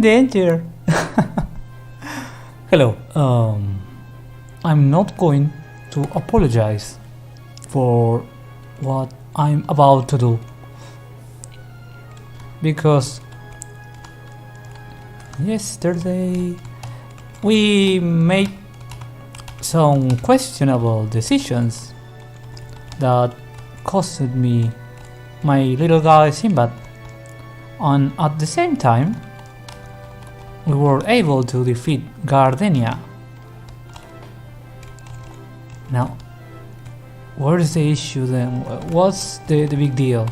danger. Hello. I'm not going to apologize for what I'm about to do, because yesterday we made some questionable decisions that costed me my little guy Sinbad, and at the same time we were able to defeat Gardenia. Now, where's the issue then? What's the big deal?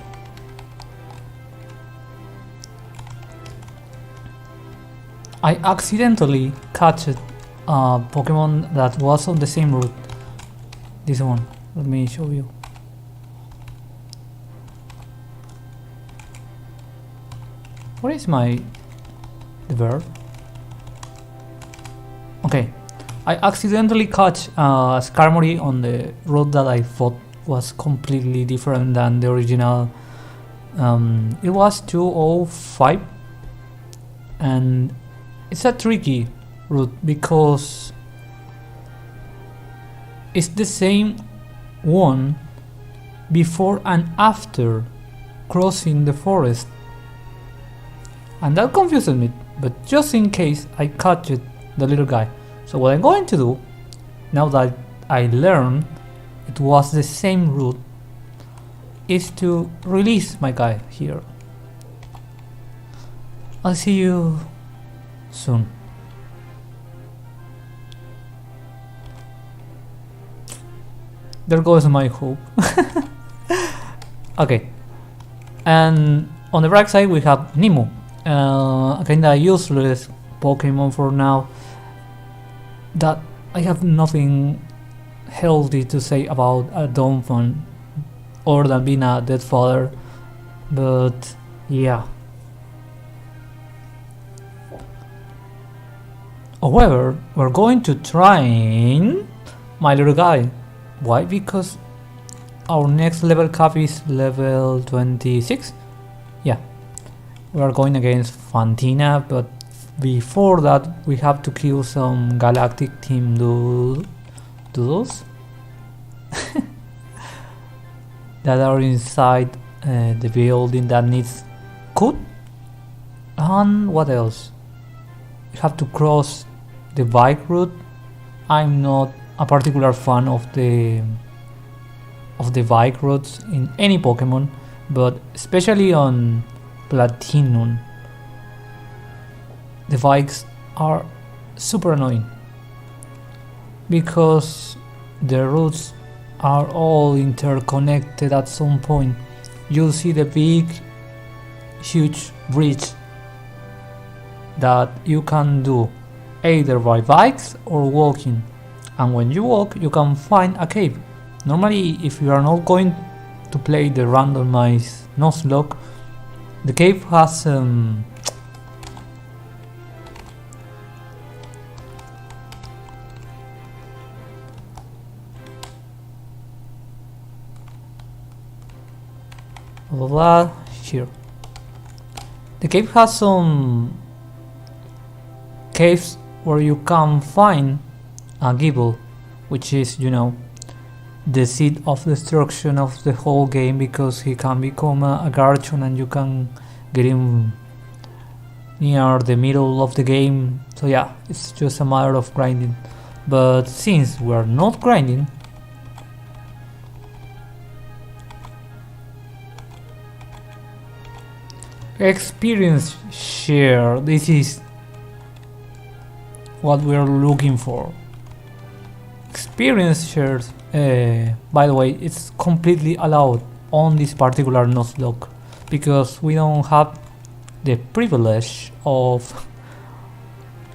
I accidentally catched a Pokemon that was on the same route. This one, let me show you. Where is the bird? Okay, I accidentally caught Skarmory on the route that I thought was completely different than the original. It was 205, and it's a tricky route because it's the same one before and after crossing the forest, and that confuses me. But just in case, I catch the little guy. So what I'm going to do, now that I learned it was the same route, is to release my guy here. I'll see you soon. There goes my hope. Okay, and on the right side we have Nemo, a kinda useless Pokemon for now that I have nothing healthy to say about a Donphan other than being a dead father, but yeah. However, we're going to train my little guy. Why? Because our next level cap is level 26. Yeah, we are going against Fantina, but before that we have to kill some galactic team doodles that are inside the building that needs cut. And what else? We have to cross the bike route. I'm not a particular fan of the bike routes in any Pokemon, but especially on Platinum, the bikes are super annoying because the routes are all interconnected. At some point you'll see the big huge bridge that you can do either by bikes or walking, and when you walk you can find a cave. Normally, if you are not going to play the randomized Nuzlocke, the cave has here. The cave has some caves where you can find a Gible, which is, you know, the seed of destruction of the whole game, because he can become a Garchomp and you can get him near the middle of the game. So yeah, it's just a matter of grinding. But since we're not grinding, experience share, this is what we're looking for. Experience shares, by the way, it's completely allowed on this particular Nuzlocke because we don't have the privilege of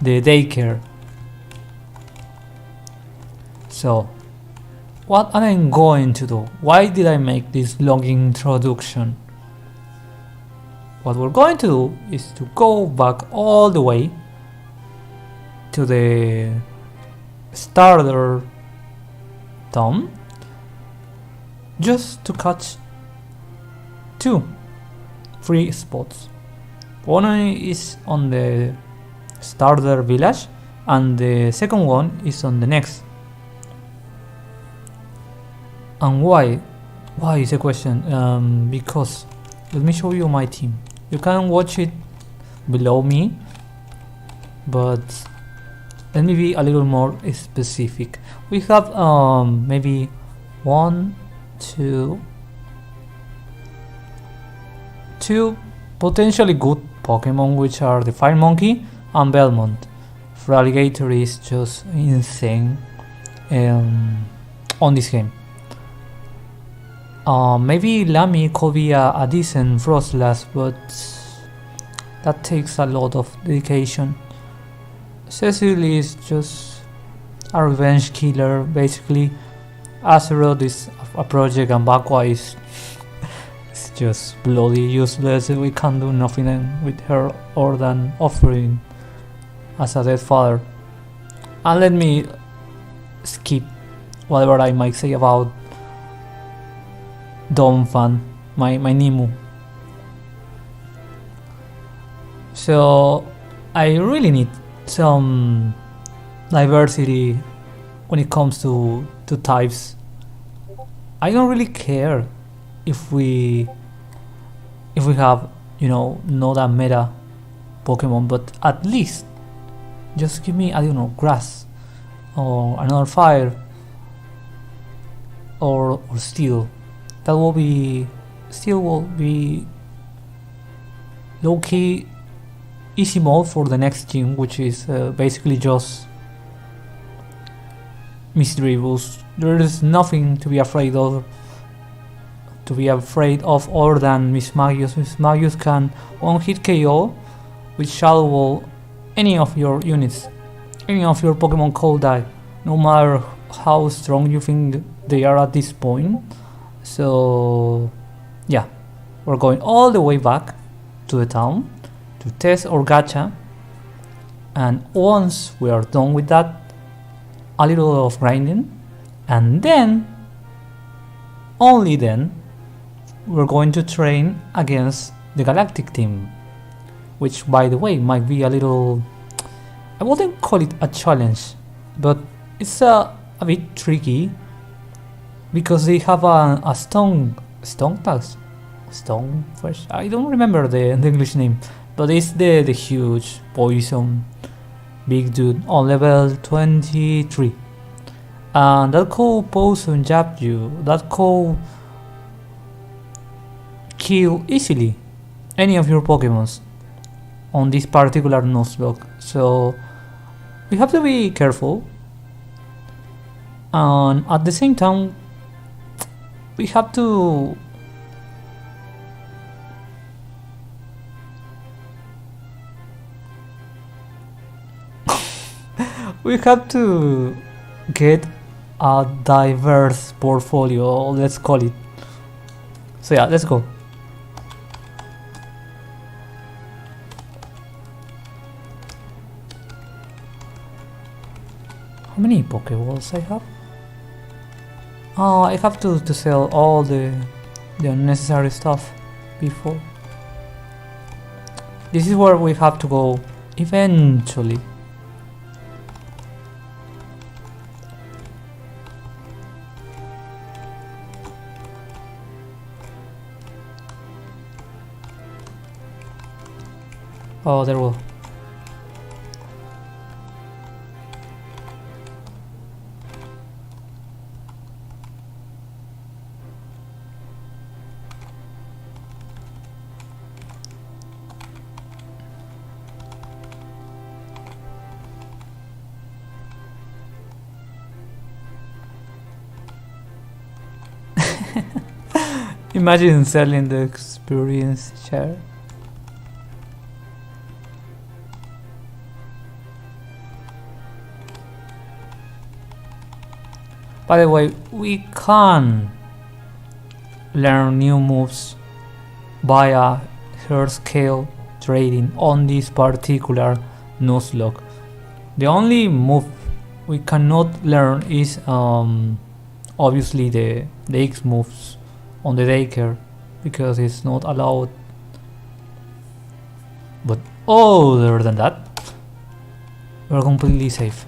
the daycare. So what am I going to do? Why did I make this long introduction? What we're going to do is to go back all the way to the starter Tom just to catch 2 free spots. One is on the starter village, and the second one is on the next. And why is a question. Because let me show you my team. You can watch it below me, but let me be a little more specific. We have maybe 1, 2 potentially good Pokemon, which are the Fire Monkey and Belmont. Alligator is just insane on this game. Maybe Lamy could be a decent Frostlass, but that takes a lot of dedication. Cecil is just a revenge killer, basically. Azeroth is a project, and Bakwa is it's just bloody useless. We can't do nothing with her other than offering as a dead father. And let me skip whatever I might say about Donphan, my Nimu. So I really need some diversity when it comes to types. I don't really care if we have, you know, not a meta Pokemon, but at least just give me, I don't know, grass or another fire or steel. That will be low-key easy mode for the next gym, which is basically just Misdreavus. There is nothing to be afraid of other than Mismagius. Mismagius can one-hit KO with Shadow Ball any of your units, any of your Pokemon cold die, no matter how strong you think they are at this point. So yeah, we're going all the way back to the town to test our gacha, and once we are done with that, a little of grinding, and then, only then, we're going to train against the Galactic team, which, by the way, might be a little, I wouldn't call it a challenge, but it's a bit tricky, because they have a stone first. I don't remember the English name, but it's the huge poison big dude on level 23, and that could poison jab you, that could kill easily any of your Pokemons on this particular Nuzlocke. So we have to be careful, and at the same time we have to get a diverse portfolio, let's call it. So yeah, let's go. How many Pokeballs I have? Oh, I have to sell all the unnecessary stuff before. This is where we have to go eventually. Oh, there will. Imagine selling the experience share. By the way, we can learn new moves via her scale trading on this particular Nuzlocke. The only move we cannot learn is obviously the X moves on the daycare, because it's not allowed. But other than that, We're completely safe.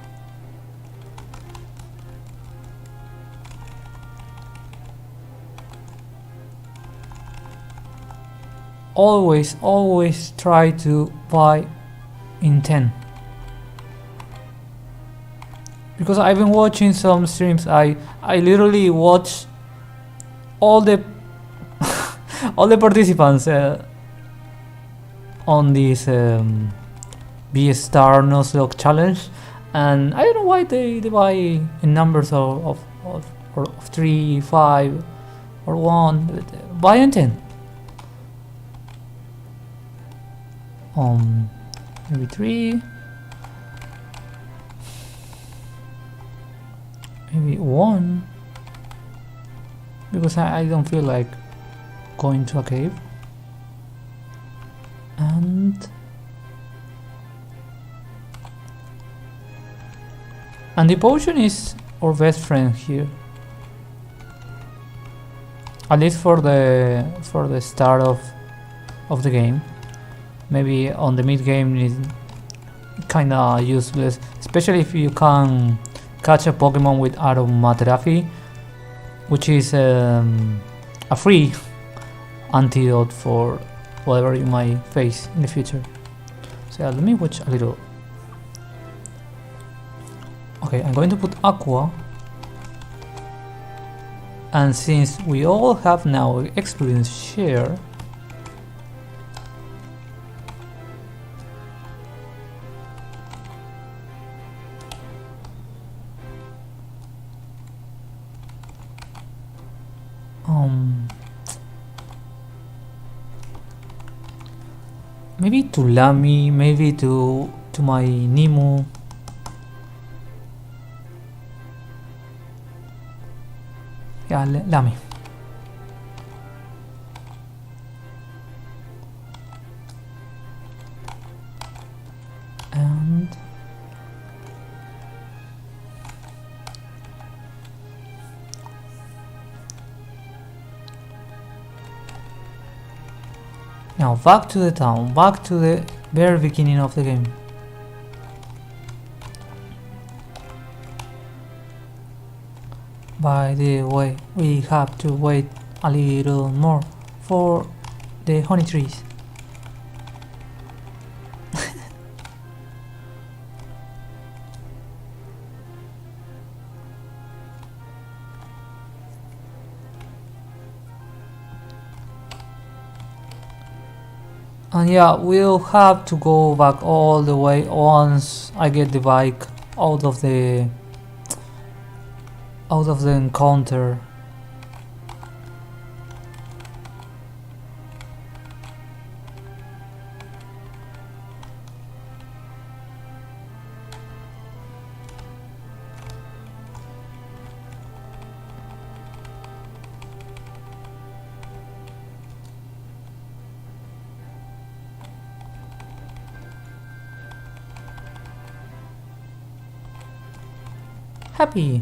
Always try to buy in 10. Because I've been watching some streams, I literally watch all the all the participants on this B-Star Nuzlocke challenge, and I don't know why they buy in numbers of 3, 5 or 1. Buy in 10. Maybe 3, maybe 1, because I don't feel like going to a cave. And the potion is our best friend here, at least for the start of the game. Maybe on the mid game is kinda useless, especially if you can catch a Pokemon with aromatherapy, which is a free antidote for whatever you might face in the future. So yeah, let me watch a little. Okay, I'm going to put Aqua, and since we all have now experience share, maybe to Lamy, maybe to my Nemo. Yeah, Lamy. And now back to the town, back to the very beginning of the game. By the way, we have to wait a little more for the honey trees. And yeah, we'll have to go back all the way once I get the bike out of the encounter. Happy.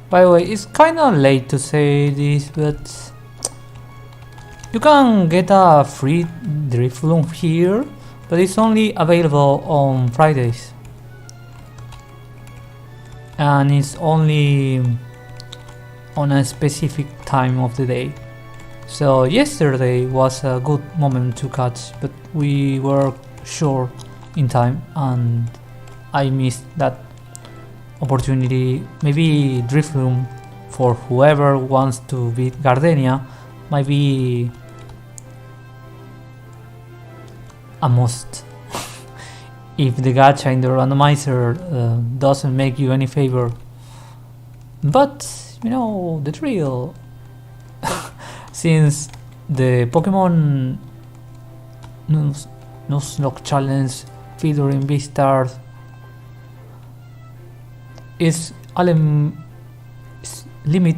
By the way, it's kinda late to say this, but you can get a free Drifloon here, but it's only available on Fridays. And it's only on a specific time of the day. So yesterday was a good moment to catch, but we were short in time and I missed that opportunity. Maybe Drifloon, for whoever wants to beat Gardenia, might be a must. If the gacha in the randomizer doesn't make you any favor. But you know the drill. Since the Pokemon Nuzlocke challenge featuring Beastars is a limit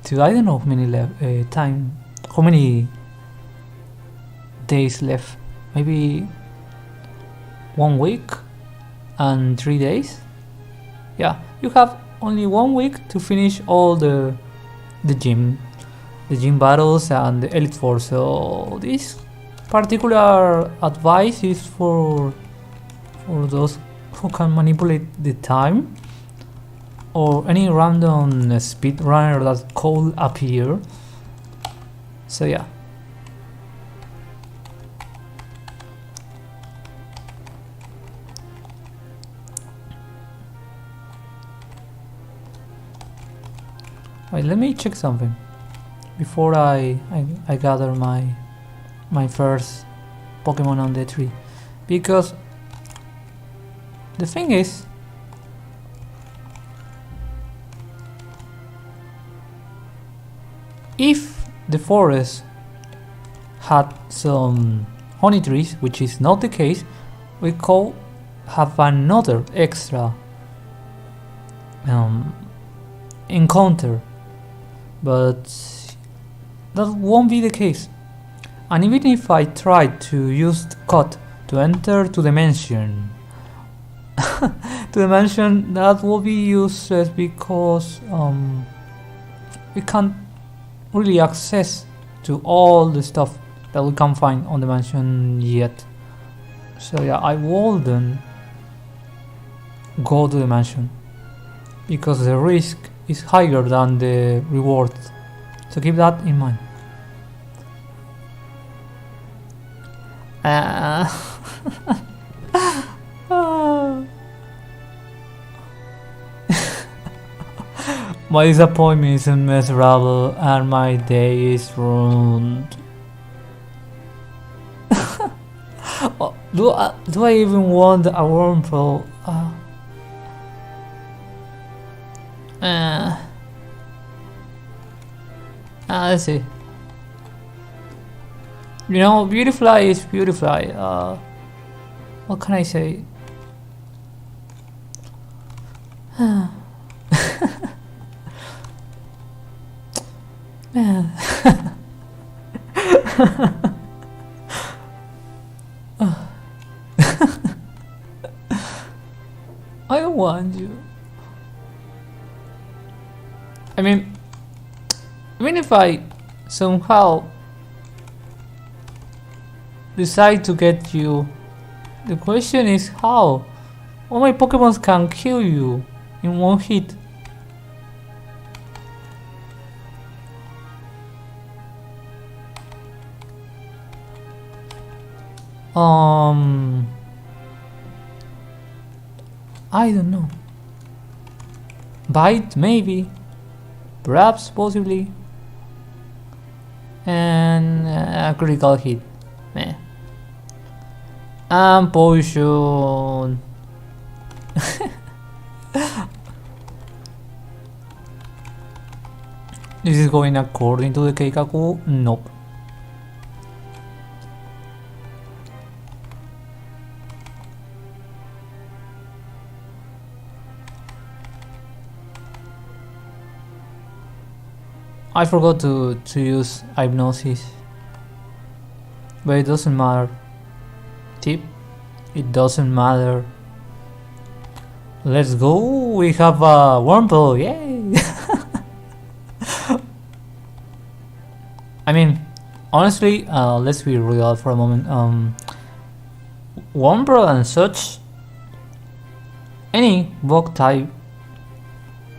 to, I don't know how many days left. Maybe 1 week and 3 days. Yeah, you have only 1 week to finish all the gym battles and the Elite Four. So this particular advice is for those who can manipulate the time, or any random speedrunner that could appear. So yeah. Wait, let me check something before I gather my first Pokemon on the tree, because the thing is, if the forest had some honey trees, which is not the case, we could have another extra encounter, but that won't be the case. And even if I try to use the code to enter to the mansion, that will be useless, because we can't really access to all the stuff that we can find on the mansion yet. So yeah, I wouldn't go to the mansion, because the risk is higher than the reward. So keep that in mind. My disappointment is immeasurable and my day is ruined. Do I even want a wormhole? Let's see. You know, Beautifly is Beautifly. What can I say? Man. I don't want you. I mean, even if I somehow decide to get you, the question is how? All my Pokemons can kill you in one hit. I don't know. Bite, maybe. Perhaps, possibly. And a critical hit. Meh. And poison. This is going according to the Keikaku? Nope. I forgot to use hypnosis, but it doesn't matter. Tip, it doesn't matter. Let's go, we have a Wurmple, yay! I mean, honestly, let's be real for a moment. Wurmple and such, any bug type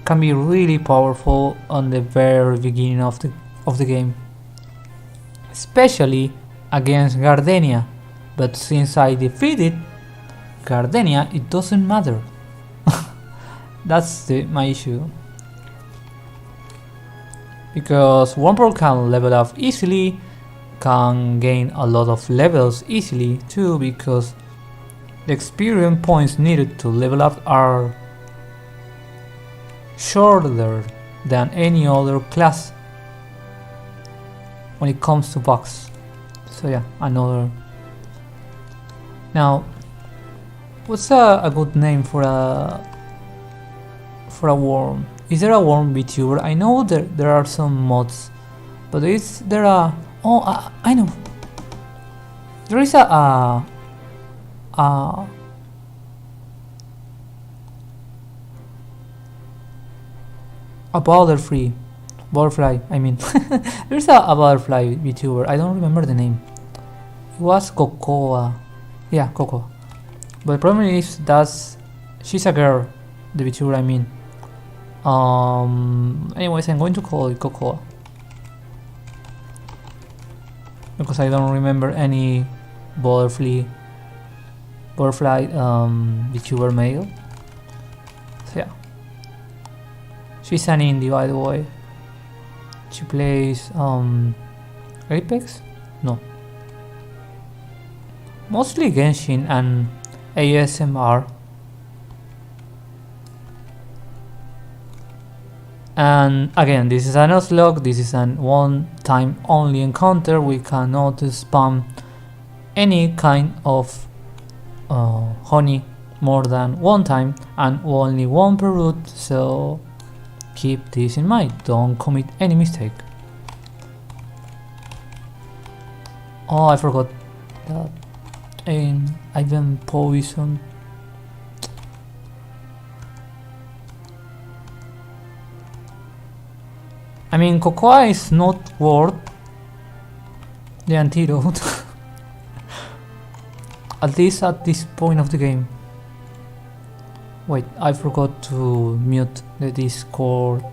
can be really powerful on the very beginning of the game, especially against Gardenia. But since I defeated Gardenia, it doesn't matter. That's my issue, because Wurmple can level up easily, can gain a lot of levels easily too, because the experience points needed to level up are shorter than any other class when it comes to bugs. So yeah, another. Now, what's a good name for a worm? Is there a worm Vtuber? I know there are some mods, but is there a? Oh, I know. There is a a butterfly, I mean. There's a butterfly VTuber, I don't remember the name. It was Cocoa. Yeah, Cocoa. But the problem is that she's a girl, the VTuber I mean. Anyways, I'm going to call it Cocoa, because I don't remember any butterfly VTuber male. So yeah, she's an indie, by the way. She plays Apex? No, mostly Genshin and ASMR. And again, this is a Nuzlocke, this is an one-time only encounter. We cannot spam any kind of honey more than one time, and only one per route, so keep this in mind, don't commit any mistake. Oh, I forgot that I've been poisoned. I mean, Cocoa is not worth the antidote. At least at this point of the game. Wait, I forgot to mute the Discord.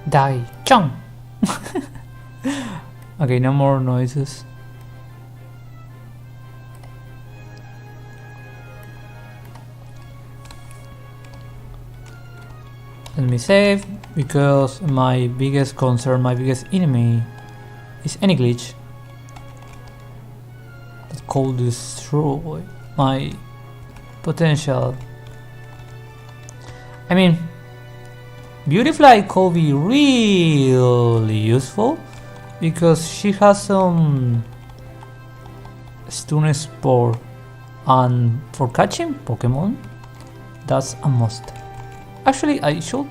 Die, Chung! Okay, no more noises. Let me save, because my biggest concern, my biggest enemy is any glitch that could destroy my potential. I mean, Beautyfly could be really useful because she has some stun spore, and for catching Pokemon, that's a must. Actually, I should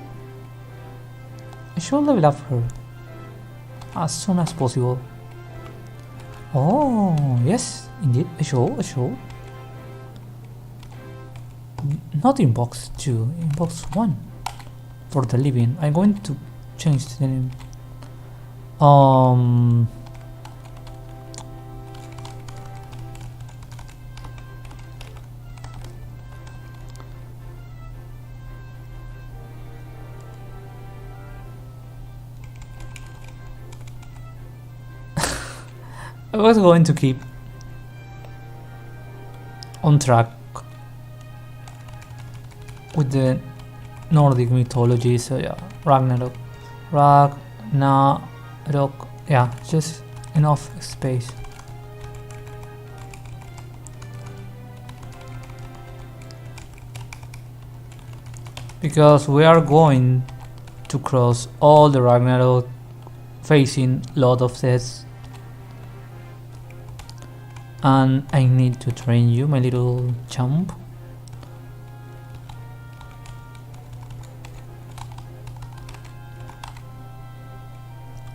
level up her as soon as possible. Oh yes, indeed, I should. Not in box 2, in box 1 for the living. I'm going to change the name. I was going to keep on track with the Nordic mythology, so yeah, Ragnarok, yeah, just enough space. Because we are going to cross all the Ragnarok, facing a lot of deaths. And I need to train you, my little chump.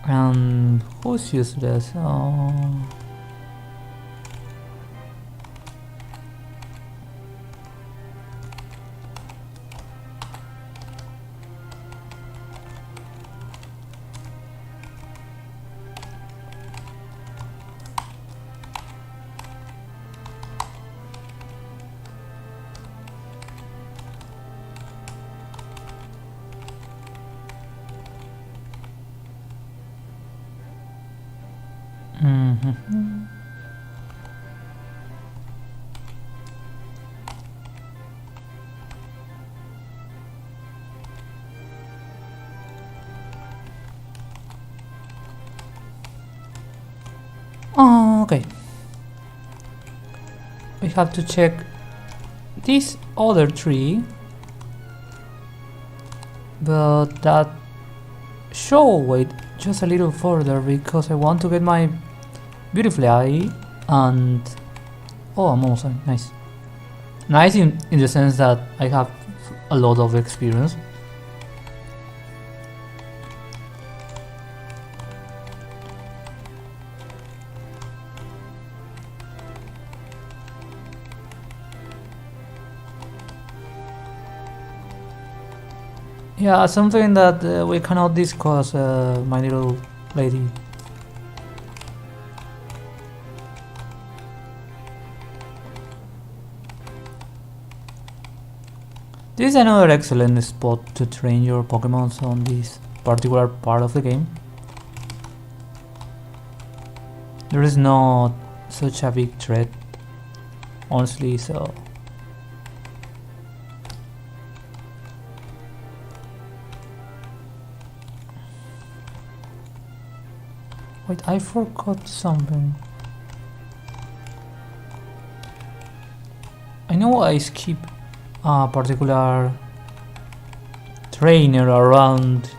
And who's useless? Oh. Okay. We have to check this other tree, but that should wait just a little further because I want to get my Beautyfly and oh, I'm almost done. Nice. Nice in the sense that I have a lot of experience. Yeah, something that we cannot discuss, my little lady. This is another excellent spot to train your Pokemon on this particular part of the game. There is not such a big threat, honestly, so... Wait, I forgot something. I know I skip a particular trainer around,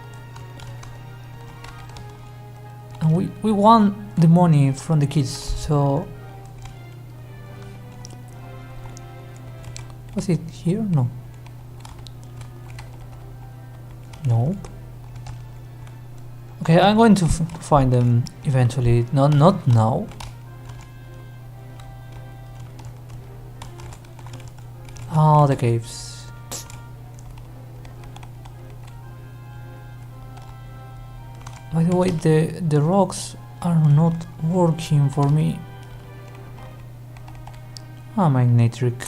and we want the money from the kids, so... Was it here? No. Nope. Okay, I'm going to find them eventually. Not now. Oh, the caves. By the way, the rocks are not working for me. Ah, Magnetric.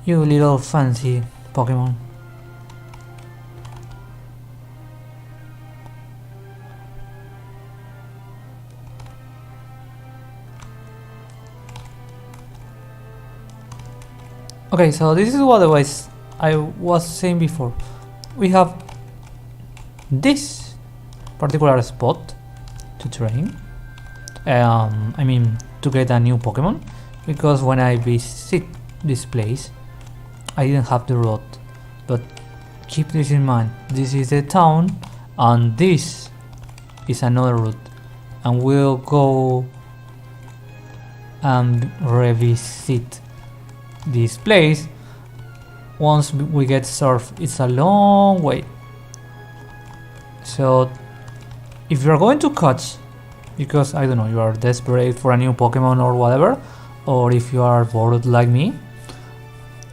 You little fancy Pokemon. Okay, so this is what I was saying before. We have this particular spot to train. I mean, to get a new Pokemon, because when I visit this place, I didn't have the road. But keep this in mind. This is the town, and this is another route, and we'll go and revisit this place once we get surf. It's a long way, so if you're going to catch, because I don't know, you are desperate for a new Pokemon or whatever, or if you are bored like me,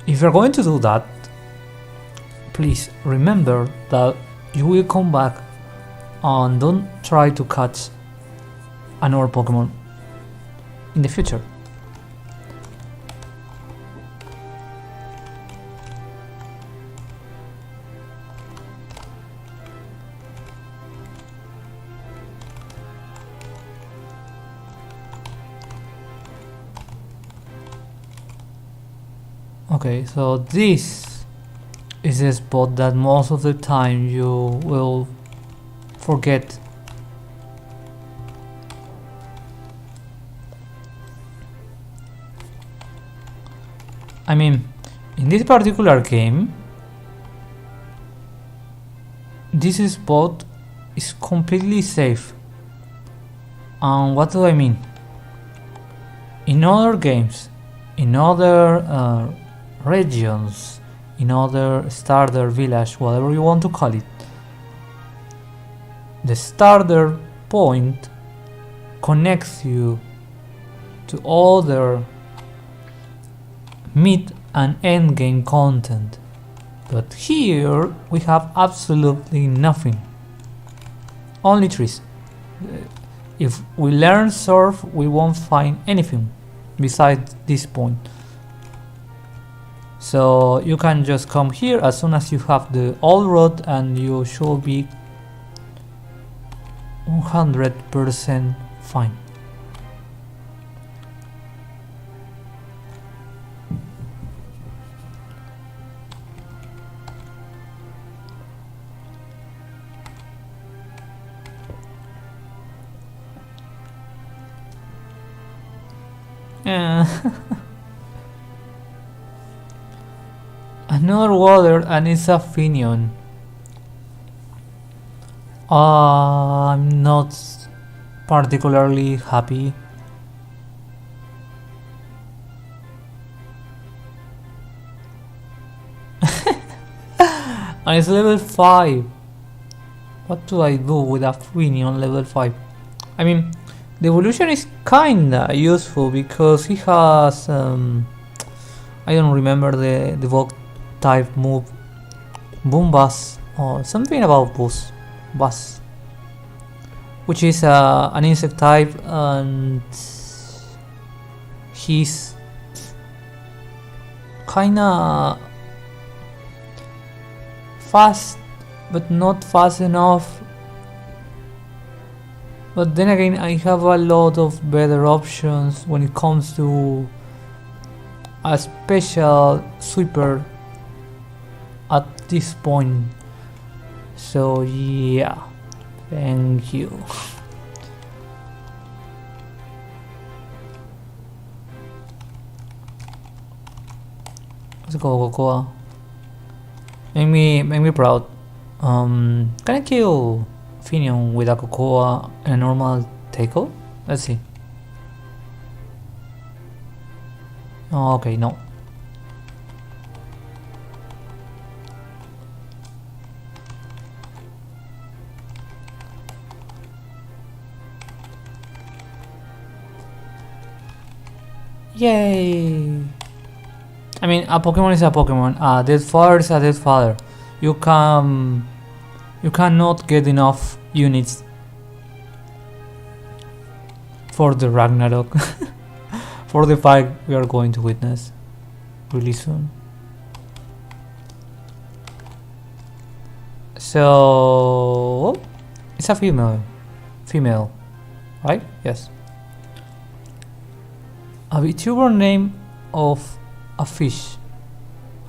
if you're going to do that, please remember that you will come back and don't try to catch another Pokemon in the future. Okay, so this is a spot that most of the time you will forget. I mean, in this particular game, this spot is completely safe. And what do I mean? In other games, in other regions, in other starter village, whatever you want to call it, the starter point connects you to other mid and end game content, but here we have absolutely nothing, only trees. If we learn surf, we won't find anything besides this point. So you can just come here as soon as you have the old road, and you should be 100% fine. Another water, and it's a Finion. I'm not particularly happy. And it's level 5. What do I do with a Finion level 5? I mean, the evolution is kinda useful because he has I don't remember the Vogue type move, Boombas or something about bus, which is an insect type, and he's kinda fast, but not fast enough. But then again, I have a lot of better options when it comes to a special sweeper at this point. So yeah, thank you. Let's go, Cocoa. Make me proud. Can I kill Finion with a Cocoa and a normal tackle? Let's see. Oh, okay, no. Yay! I mean, a Pokemon is a Pokemon. A dead father is a dead father. You cannot get enough units for the Ragnarok, for the fight we are going to witness really soon. So it's a female, right? Yes. A Vtuber name of a fish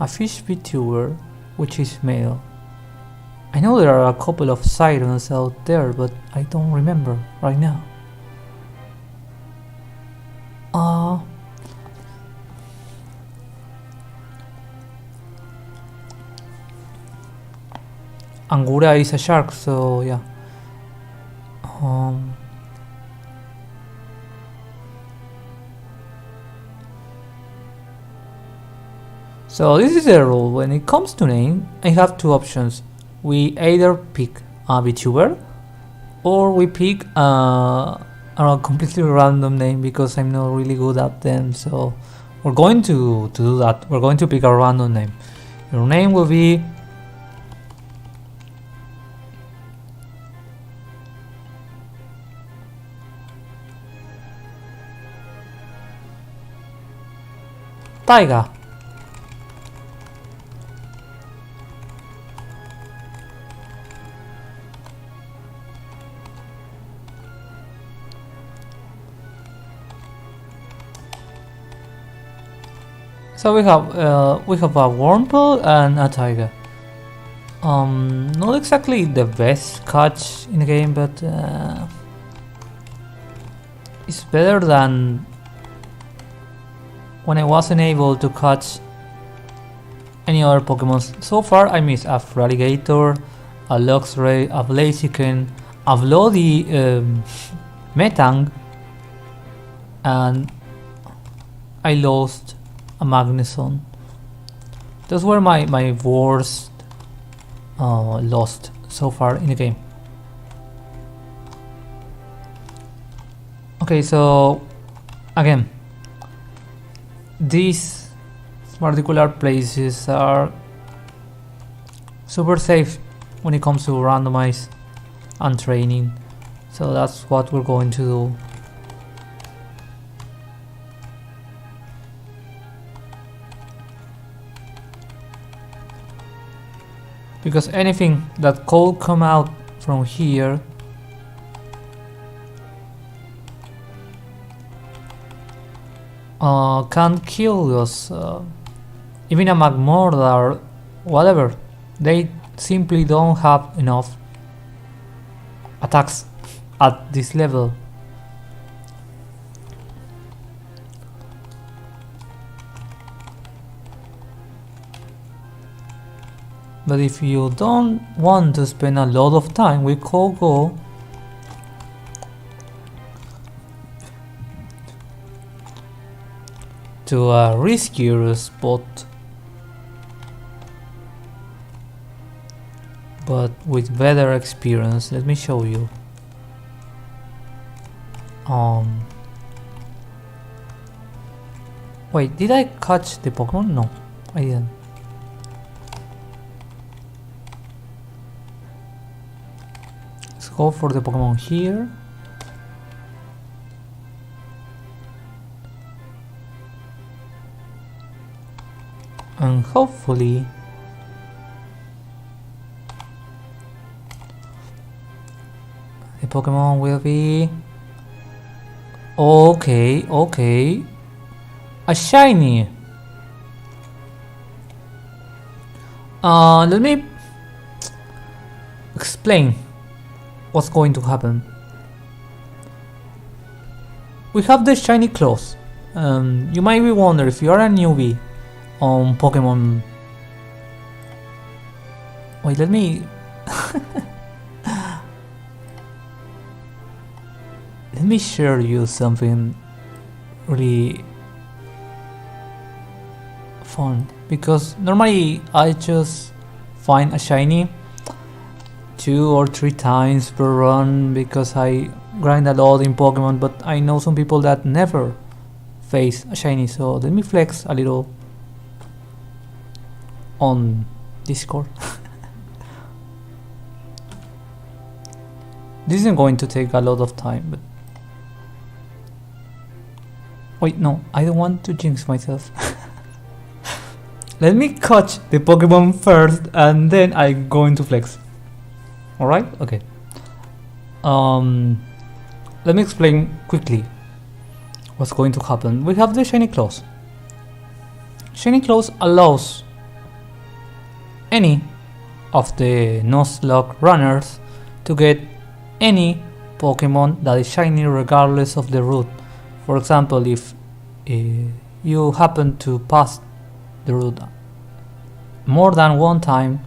Vtuber, which is male. I know there are a couple of sirens out there, but I don't remember right now. Angura is a shark, so yeah. So this is the rule. When it comes to name, I have two options. We either pick a Vtuber or we pick a completely random name, because I'm not really good at them. So we're going to do that. We're going to pick a random name. Your name will be Taiga. So we have a Wurmple and a Taiga. Not exactly the best catch in the game, but it's better than when I wasn't able to catch any other Pokemon. So far I missed a Feraligatr, a Luxray, a Blaziken, a Bloody Metang, and I lost a Magneson. Those were my worst lost so far in the game. Okay, so again, these particular places are super safe when it comes to randomize and training, so that's what we're going to do. Because anything that could come out from here can kill us. Even a Magmortar, whatever, they simply don't have enough attacks at this level. But if you don't want to spend a lot of time, we could go to a riskier spot, but with better experience. Let me show you. Wait, did I catch the Pokemon? No, I didn't. Let's go for the Pokemon here. And hopefully the Pokemon will be okay. A shiny. Let me explain what's going to happen. We have the shiny claws. You might be wondering if you are a newbie on Pokemon. Wait, let me let me share you something really fun, because normally I just find a shiny 2 or 3 times per run because I grind a lot in Pokemon, but I know some people that never face a shiny, so let me flex a little on Discord. This isn't going to take a lot of time, but wait, no, I don't want to jinx myself. Let me catch the Pokemon first and then I'm going to flex. Alright? Okay. Let me explain quickly what's going to happen. We have the shiny claws. Shiny claws allows any of the Nuzlocke runners to get any Pokemon that is shiny regardless of the route. For example, if you happen to pass the route more than one time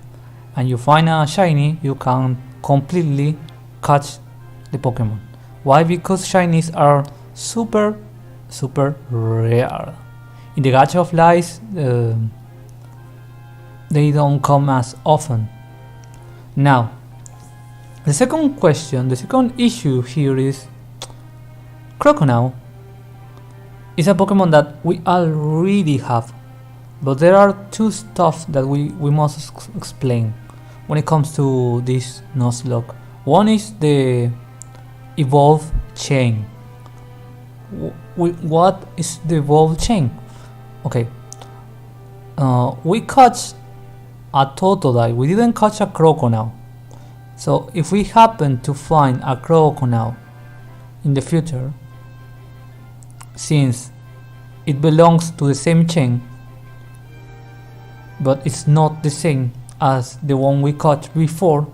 and you find a shiny, you can completely catch the Pokemon. Why? Because shinies are super rare. In the Gacha of Lies, they don't come as often. Now, the second question, the second issue here is Crocodile is a Pokemon that we already have, but there are two stuff that we must explain when it comes to this Nuzlocke. One is the evolve chain. What is the evolve chain? Okay, we catch a Totodile, we didn't catch a Crocodile. So if we happen to find a Crocodile in the future, since it belongs to the same chain, but it's not the same as the one we caught before,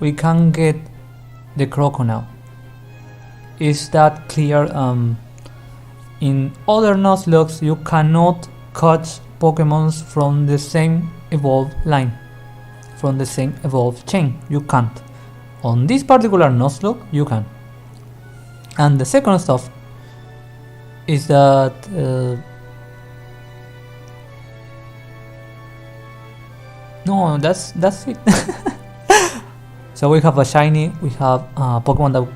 we can get the Crocodile. Is that clear? In other Nuzlockes you cannot catch Pokemons from the same evolved line, from the same evolved chain. You can't. On this particular Nuzlocke you can. And the second stuff is that no, that's it. So we have a shiny, we have a Pokemon that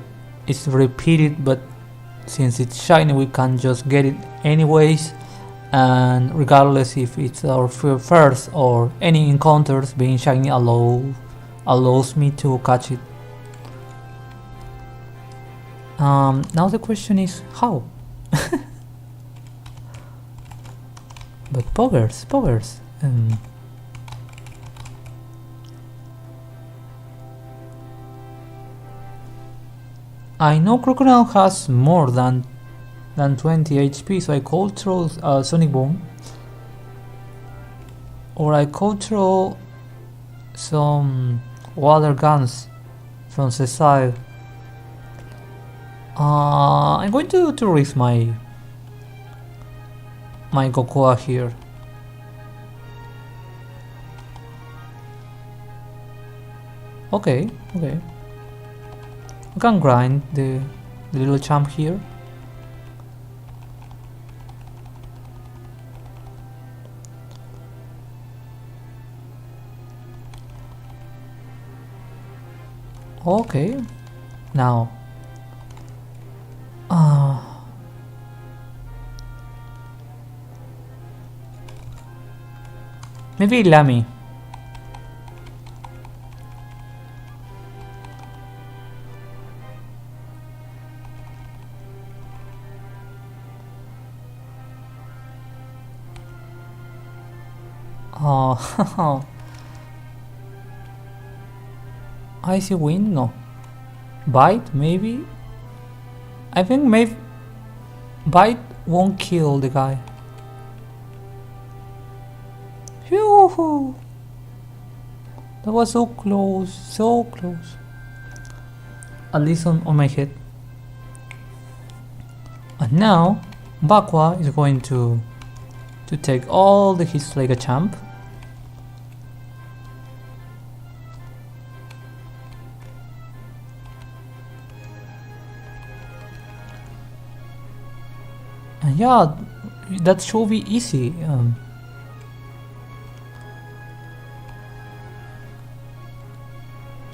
is repeated, but since it's shiny we can just get it anyways, and regardless if it's our first or any encounters, being shiny allows me to catch it. Now the question is how? But poggers. I know Crocodile has more than 20 HP, so I could throw Sonic Boom, or I could throw some water guns from the side. I'm going to risk my Gokoa here. Okay. I can grind the little champ here. Okay, now maybe Lamy. Oh, icy wind? No. Bite? Maybe? I think maybe bite won't kill the guy. Phew! That was so close, so close. At least on my head. And now, Bakwa is going to take all the hits like a champ. And yeah, that should be easy.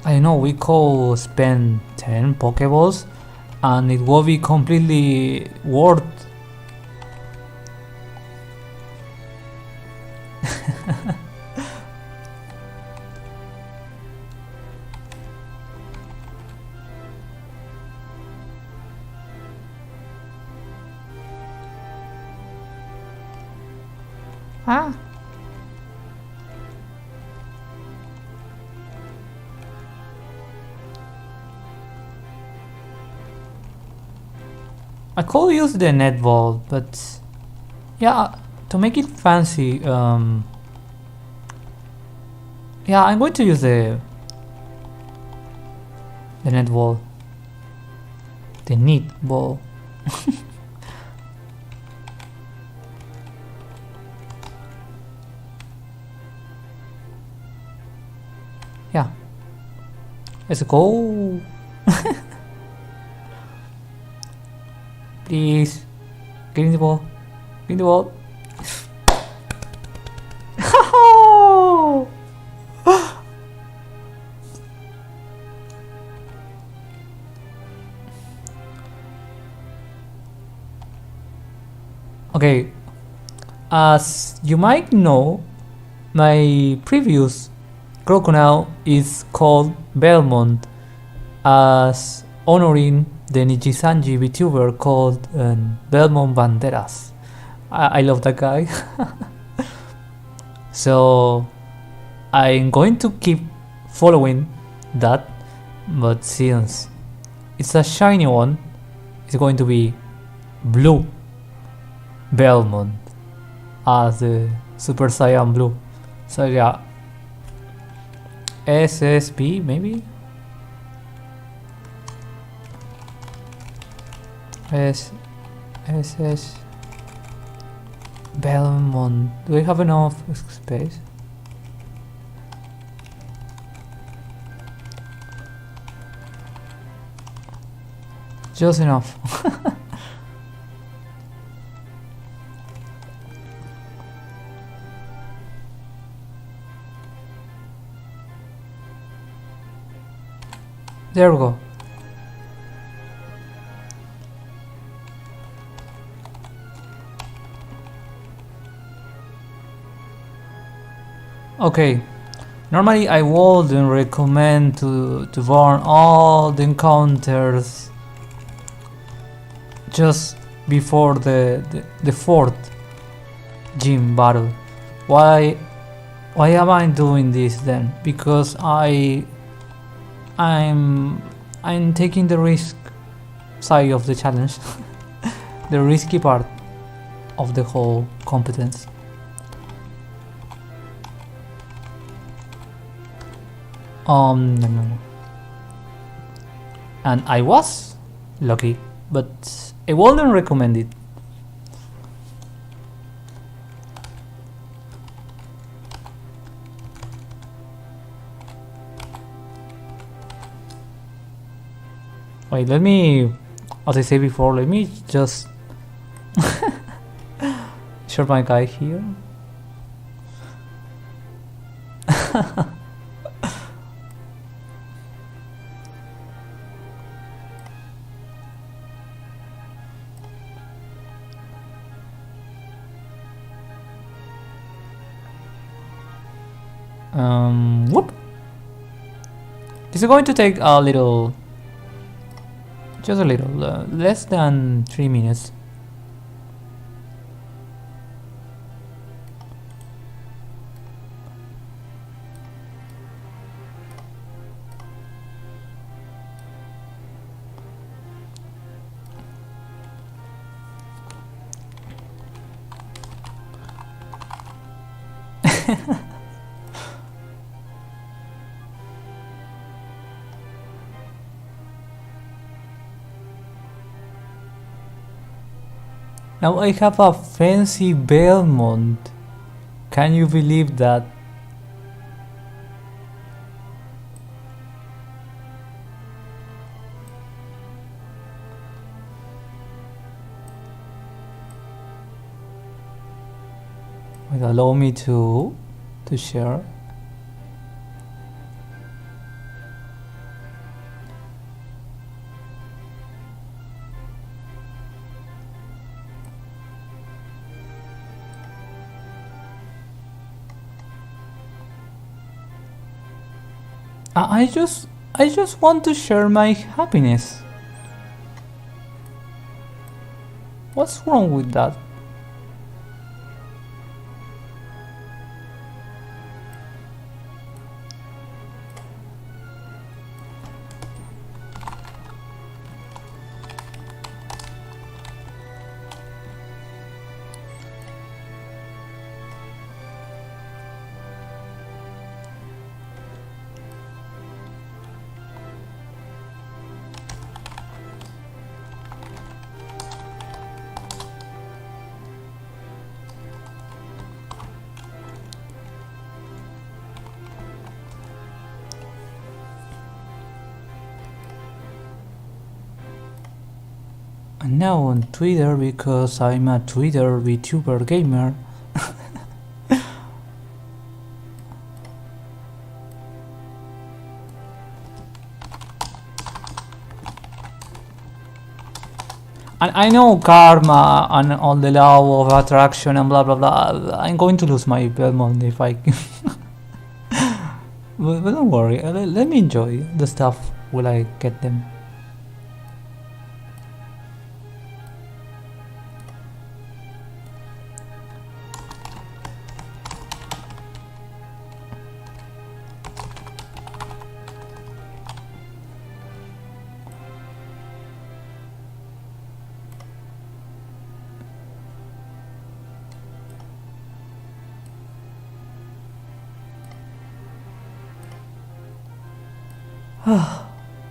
I know we could spend 10 Pokeballs and it will be completely worth. Ah. I could use the netball, but yeah, to make it fancy, yeah, I'm going to use the netball, the neat ball. Yeah, let's go. Please, get in the ball. Get in the ball. Okay, as you might know, my previous crocodile is called Belmont, as honoring the Nijisanji Vtuber called Belmont Banderas. I love that guy. So I'm going to keep following that, but since it's a shiny one, it's going to be blue Belmont as the Super Saiyan Blue. So yeah, SSB maybe? SS Belmont. Do we have enough space? Just enough. There we go. Okay, normally I wouldn't recommend to burn all the encounters just before the fourth gym battle. Why am I doing this then? Because I'm taking the risk side of the challenge, the risky part of the whole competence. No. And I was lucky, but I wouldn't recommend it. Wait, let me, as I said before, let me just short my guy here. Whoop. This is going to take a little, just a little, less than 3 minutes. Now I have a fancy Belmont. Can you believe that? Wait, allow me to share. I just want to share my happiness. What's wrong with that? And now on Twitter, because I'm a Twitter Vtuber gamer. And I know karma and all the law of attraction and blah blah blah. I'm going to lose my Belmont if I but don't worry, let me enjoy the stuff when I get them.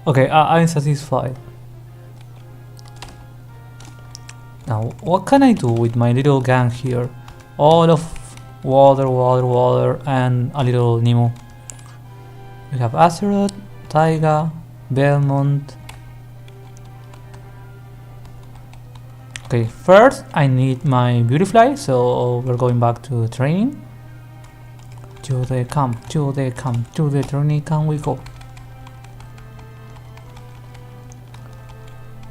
Okay, I'm satisfied. Now, what can I do with my little gang here? All of water, water, water, and a little Nemo. We have Azeroth, Taiga, Belmont. Okay, first I need my Beautifly, so we're going back to training. To the camp, to the camp, to the training camp we go.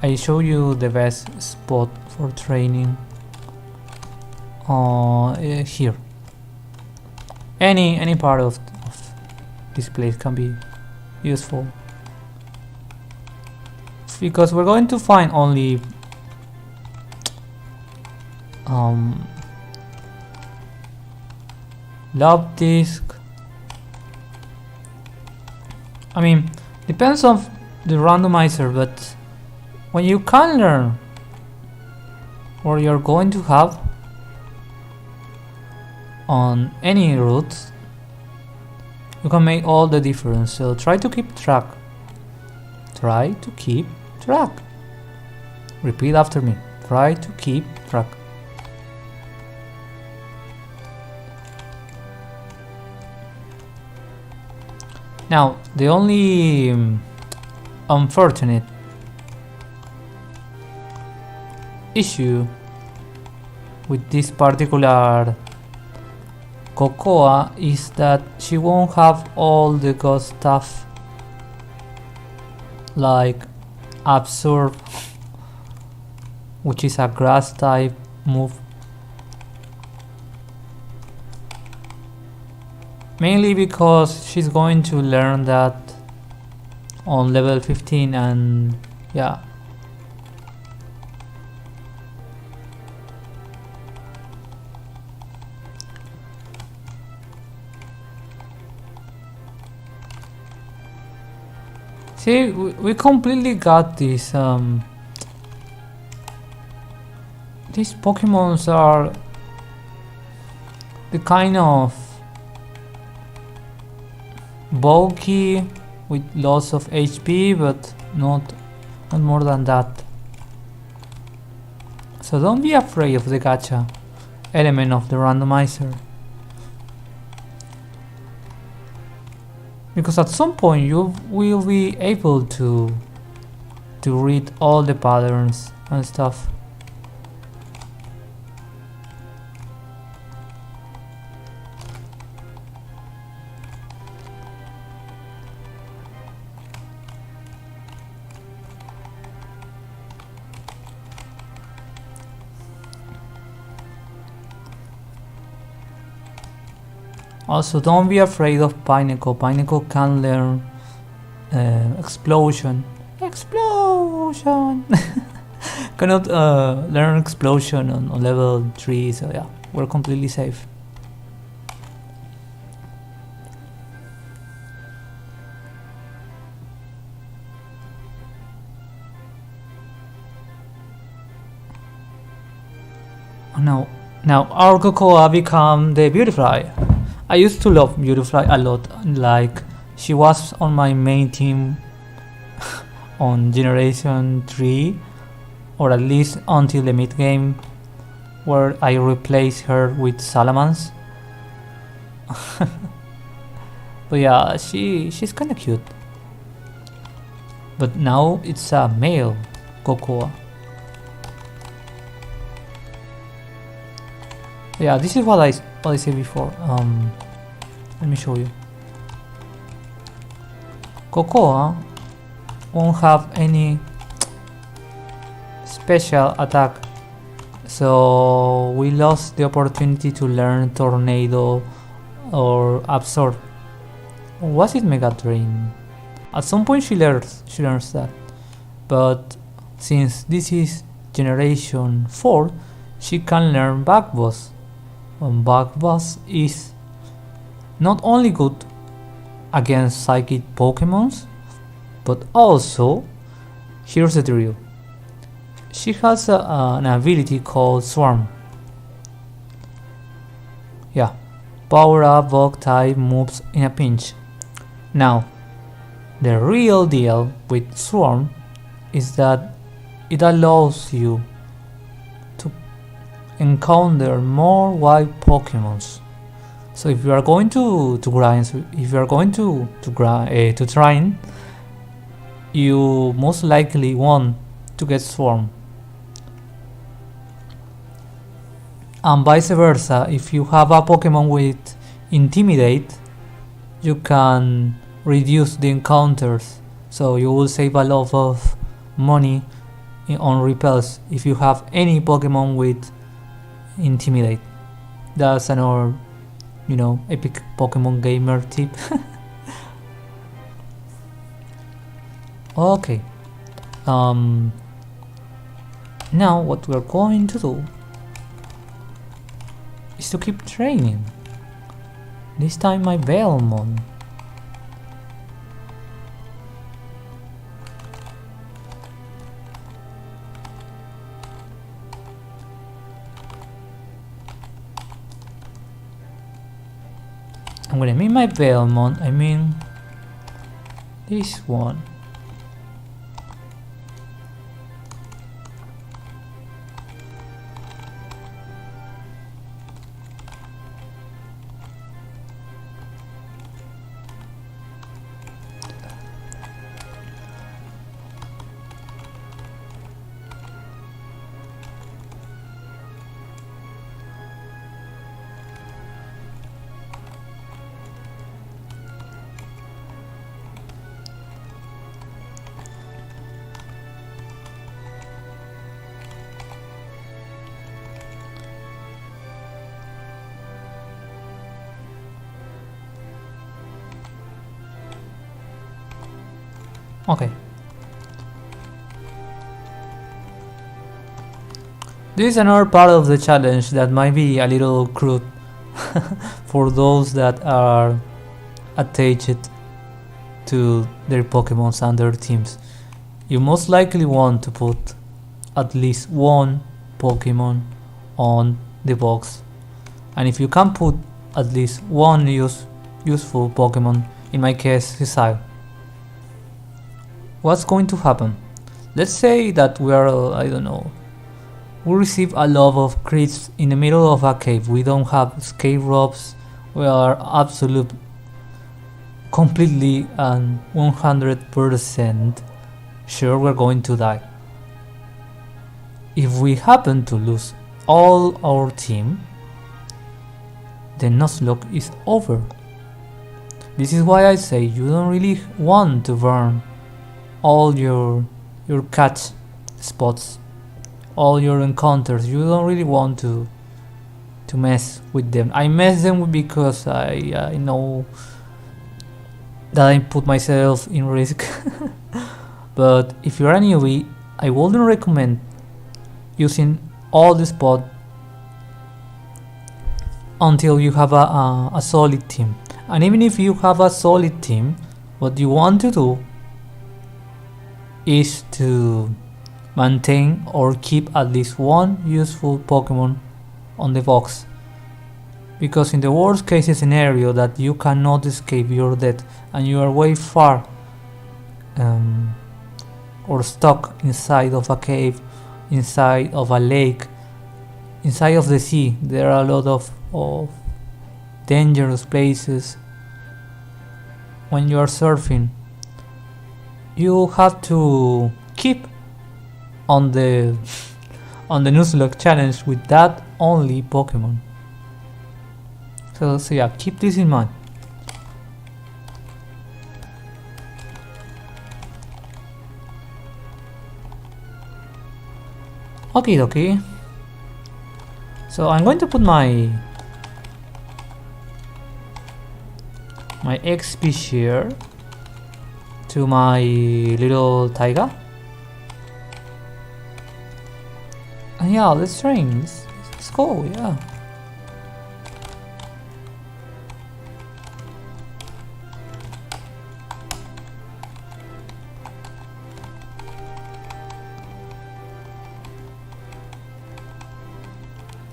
I show you the best spot for training here. Any part of this place can be useful, because we're going to find only love disk. I mean, depends on the randomizer, but when you can learn or you're going to have on any route, you can make all the difference. So try to keep track. Try to keep track. Repeat after me. Try to keep track. Now, the only unfortunate issue with this particular Cocoa is that she won't have all the good stuff like Absorb, which is a grass type move, mainly because she's going to learn that on level 15, and yeah. See, we completely got this. These Pokemons are the kind of bulky with lots of HP, but not more than that. So don't be afraid of the gacha element of the randomizer, because at some point you will be able to read all the patterns and stuff. Also, don't be afraid of Pineco. Pineco can learn explosion. Explosion! Cannot learn explosion on level 3, so yeah, we're completely safe. Now our Cocoa become the Beautifly. I used to love Beautifly a lot, like she was on my main team on Generation 3, or at least until the mid game, where I replaced her with Salamence. But yeah, she's kinda cute. But now it's a male Cocoa. Yeah, this is what I said before. Let me show you. Cocoa won't have any special attack, so we lost the opportunity to learn Tornado or Absorb. Or was it Mega Drain? At some point she learns that, but since this is Generation 4, she can learn Back Boss. Back Boss is not only good against psychic Pokemons, but also, here's the drill, she has an ability called Swarm. Yeah, power up Bug type moves in a pinch. Now, the real deal with Swarm is that it allows you to encounter more wild Pokemons. So if you are going to grind, if you are going to train, you most likely want to get Swarm. And vice versa, if you have a Pokemon with Intimidate, you can reduce the encounters, so you will save a lot of money on repels if you have any Pokemon with Intimidate. That's another, epic Pokemon gamer tip. Okay, now what we're going to do is to keep training. This time my Belmont. And when I mean my Belmont, I mean this one. Okay. This is another part of the challenge that might be a little crude for those that are attached to their Pokemons and their teams. You most likely want to put at least one Pokemon on the box, and if you can put at least one useful Pokemon, in my case suicide. What's going to happen? Let's say that we are, I don't know, we receive a lot of creeps in the middle of a cave. We don't have escape ropes. We are completely and 100% sure we're going to die. If we happen to lose all our team, the Nuzlocke is over. This is why I say you don't really want to burn all your catch spots, all your encounters. You don't really want to mess with them. I mess them because I know that I put myself in risk. But if you're a newbie, I wouldn't recommend using all the spot until you have a solid team. And even if you have a solid team, what you want to do is to maintain or keep at least one useful Pokemon on the box, because in the worst case scenario that you cannot escape your death and you are way far or stuck inside of a cave, inside of a lake, inside of the sea, there are a lot of dangerous places. When you are surfing, you have to keep on the Nuzlocke challenge with that only Pokemon. So yeah, keep this in mind. Okay. So I'm going to put my XP share to my little Taiga. And yeah, let's train. Let's go, yeah.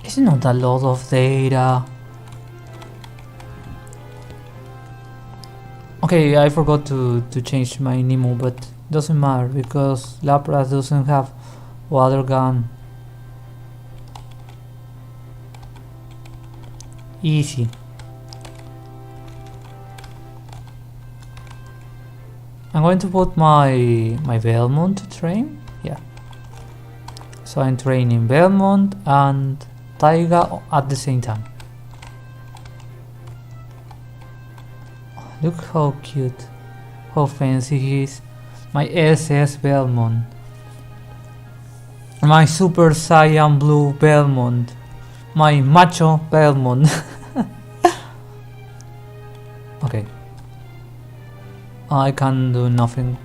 It's not a lot of data. Okay, I forgot to change my Nemo, but doesn't matter because Lapras doesn't have water gun. Easy. I'm going to put my Belmont to train. Yeah. So I'm training Belmont and Taiga at the same time. Look how cute, how fancy he is. My SS Belmont, my Super Saiyan Blue Belmont, my Macho Belmont. Okay, I can do nothing.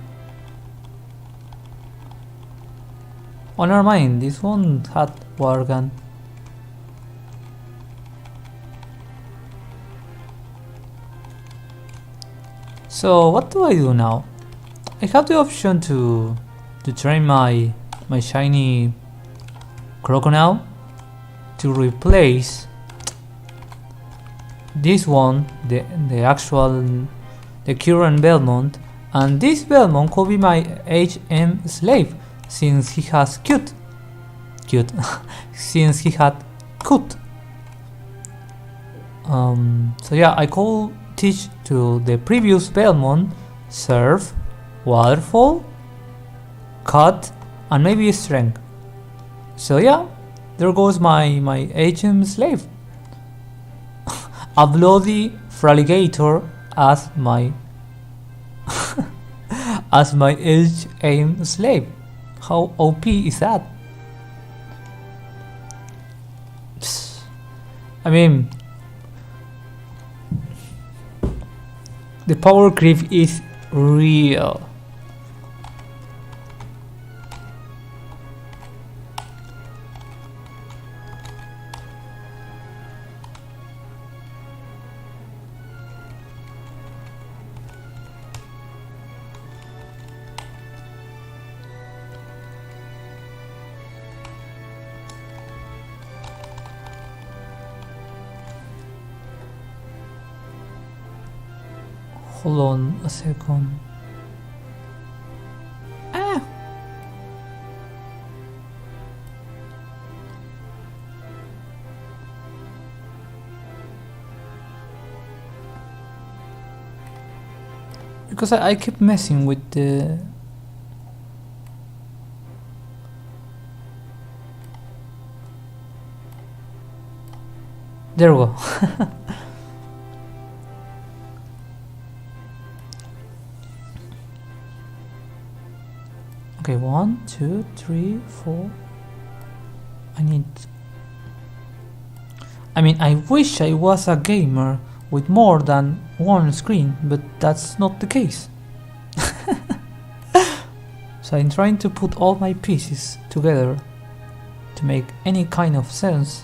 Oh, never mind, this one had water gun. So what do I do now? I have the option to train my shiny Crocodile to replace this one, the current Belmont, and this Belmont could be my HM slave since he has cute since he had coot. So yeah, I could teach to the previous Belmont Surf, Waterfall, Cut, and maybe Strength. So yeah, there goes my HM slave. A bloody Fraligator as my as my HM slave. How OP is that? I mean, the power creep is real. Hold on a second. Ah! Because I keep messing with the... There we go. Okay, 1, 2, 3, 4. I wish I was a gamer with more than one screen, but that's not the case. So I'm trying to put all my pieces together to make any kind of sense.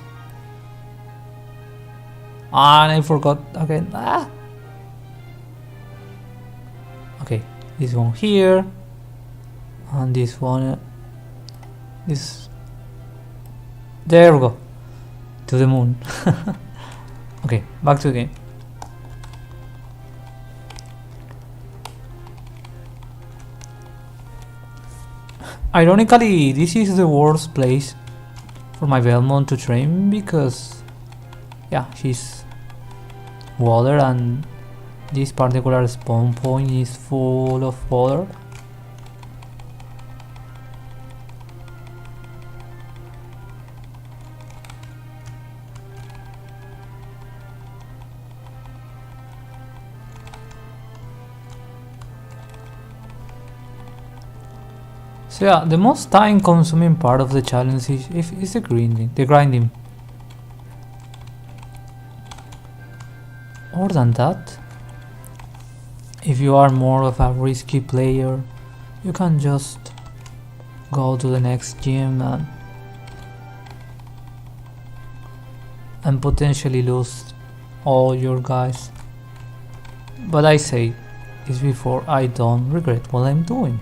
And I forgot again. Ah! Okay, this one here. And this one, there we go, to the moon. Okay, back to the game. Ironically, this is the worst place for my Belmont to train because, yeah, she's water and this particular spawn point is full of water. So yeah, the most time consuming part of the challenge is the grinding. More than that, if you are more of a risky player, you can just go to the next gym and potentially lose all your guys. But I say this before, I don't regret what I'm doing.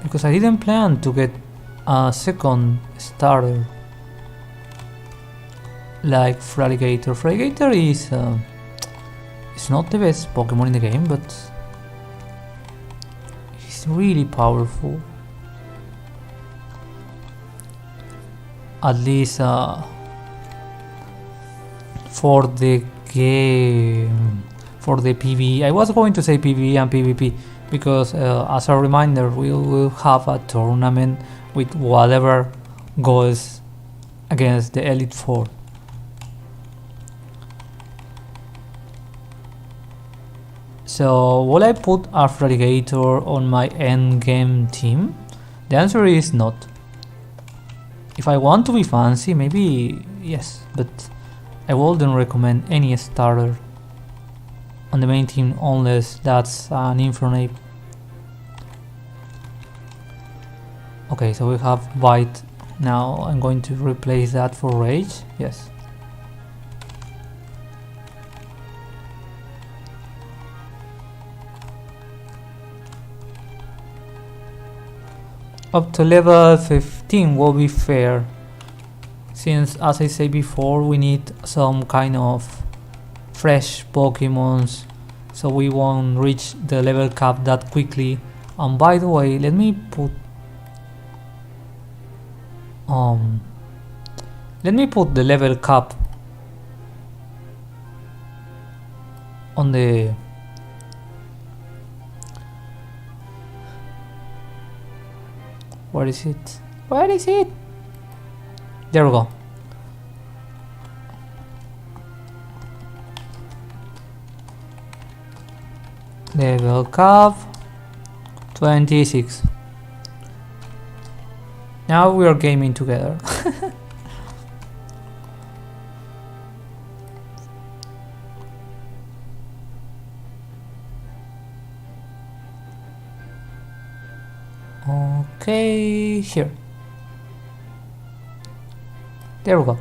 Because I didn't plan to get a second starter like Fraligator. Fraligator is it's not the best Pokemon in the game, but he's really powerful. At least for the game, for the PvE. I was going to say PvE and PvP because as a reminder, we will have a tournament with whatever goes against the Elite Four. So will I put a Fraligator on my endgame team? The answer is not. If I want to be fancy, maybe yes, but I wouldn't recommend any starter on the main team unless that's an Infernape. Okay, so we have Bite. Now I'm going to replace that for Rage. Yes. Up to level 15 will be fair, since as I said before, we need some kind of fresh Pokemons so we won't reach the level cap that quickly. And by the way, let me put the level cap on the where is it? Where is it? There we go. Level cap 26. Now we are gaming together. Okay, here. There we go.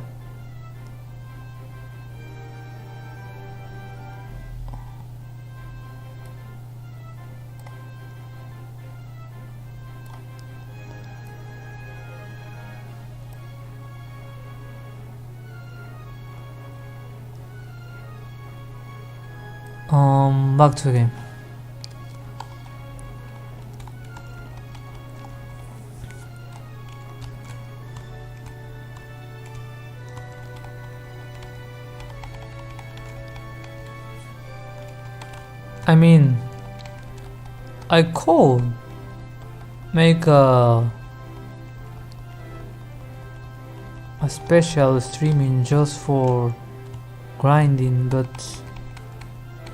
Back to the game. I mean, I could make a special streaming just for grinding, but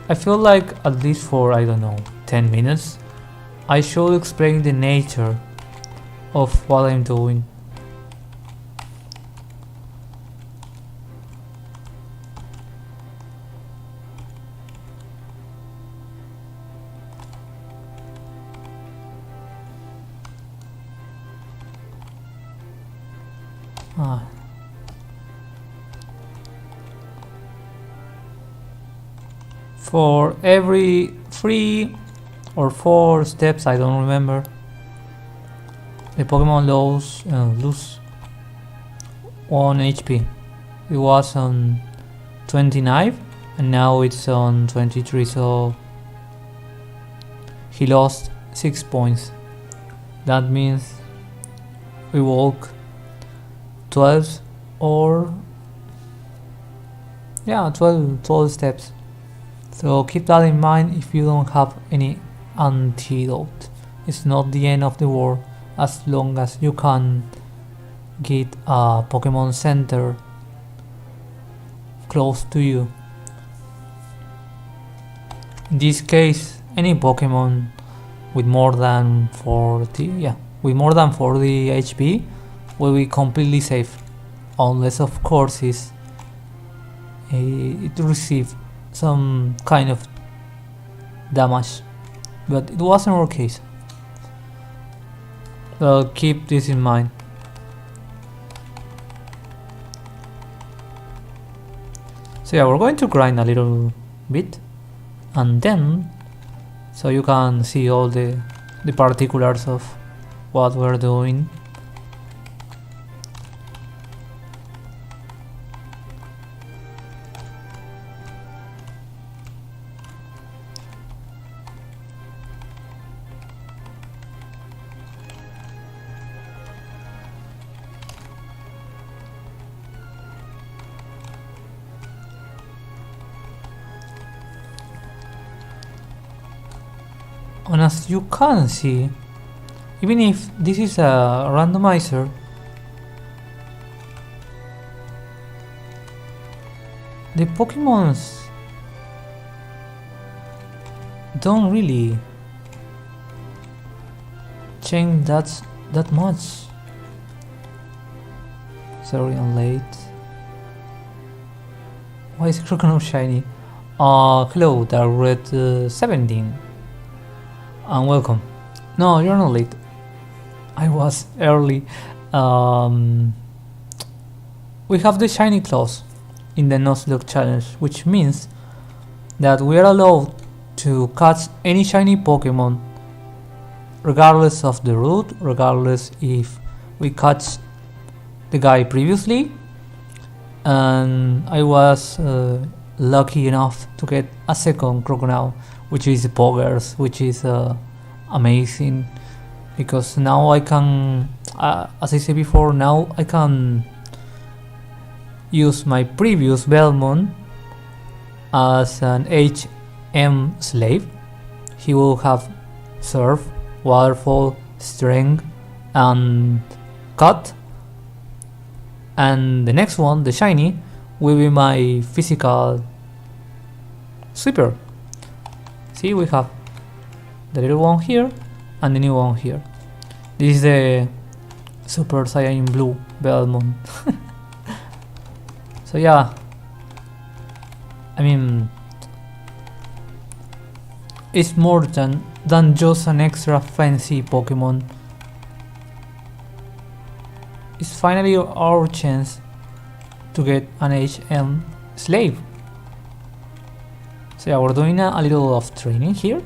I feel like at least for, I don't know, 10 minutes I should explain the nature of what I'm doing. For every 3 or 4 steps, I don't remember, the Pokemon lose 1 HP. It was on 29 and now it's on 23, so he lost 6 points. That means we walk 12 or 12 steps. So keep that in mind if you don't have any antidote. It's not the end of the world as long as you can get a Pokemon Center close to you. In this case, any Pokemon with more than 40 HP will be completely safe, unless of course it received some kind of damage, but it wasn't our case. So keep this in mind. So yeah, we're going to grind a little bit, and then so you can see all the particulars of what we're doing. And as you can see, even if this is a randomizer, the Pokemons don't really change that much. Sorry, I'm late. Why is Crocodile shiny? Hello, Dark 17. And welcome. No, you're not late. I was early. We have the shiny clause in the Nuzlocke challenge, which means that we are allowed to catch any shiny Pokemon regardless of the route, regardless if we catch the guy previously. And I was lucky enough to get a second Crocodile, which is Poggers, which is amazing, because now I can, as I said before, now I can use my previous Belmont as an HM slave. He will have Surf, Waterfall, Strength and Cut, and the next one, the shiny, will be my physical Sweeper. See, we have the little one here and the new one here. This is the Super Saiyan Blue Belmont. So yeah, I mean, it's more than just an extra fancy Pokemon. It's finally our chance to get an HM slave. So yeah, we're doing a little of training here.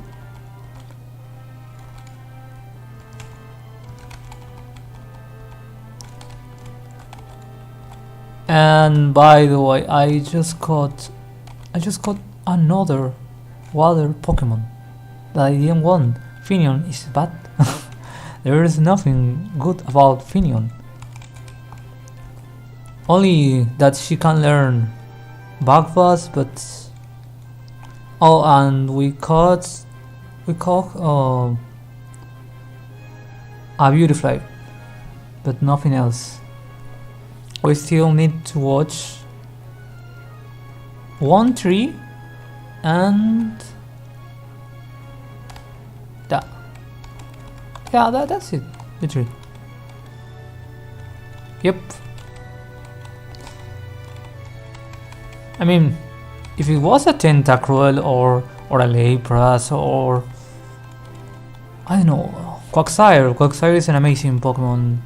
And by the way, I just got another water Pokemon that I didn't want. Finion is bad. There is nothing good about Finion. Only that she can learn Backbuzz, but oh, and we caught a Beautifly, but nothing else. We still need to watch 1 tree and that. Yeah, that's it. The tree. Yep. I mean, if it was a Tentacruel or a Lapras or I don't know, Quagsire. Quagsire is an amazing Pokemon,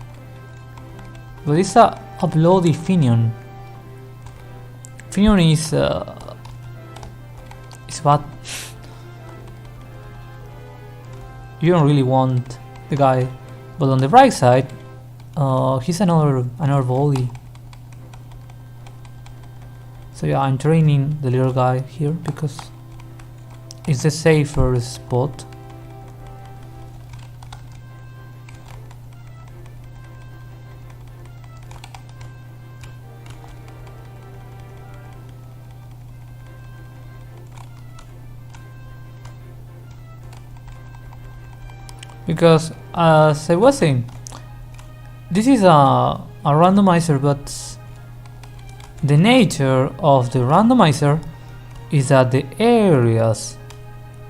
but it's a bloody Finion. Finion is bad. You don't really want the guy, but on the bright side, he's another body. So yeah, I'm training the little guy here because it's the safer spot. Because as I was saying, this is a randomizer, but the nature of the randomizer is that the areas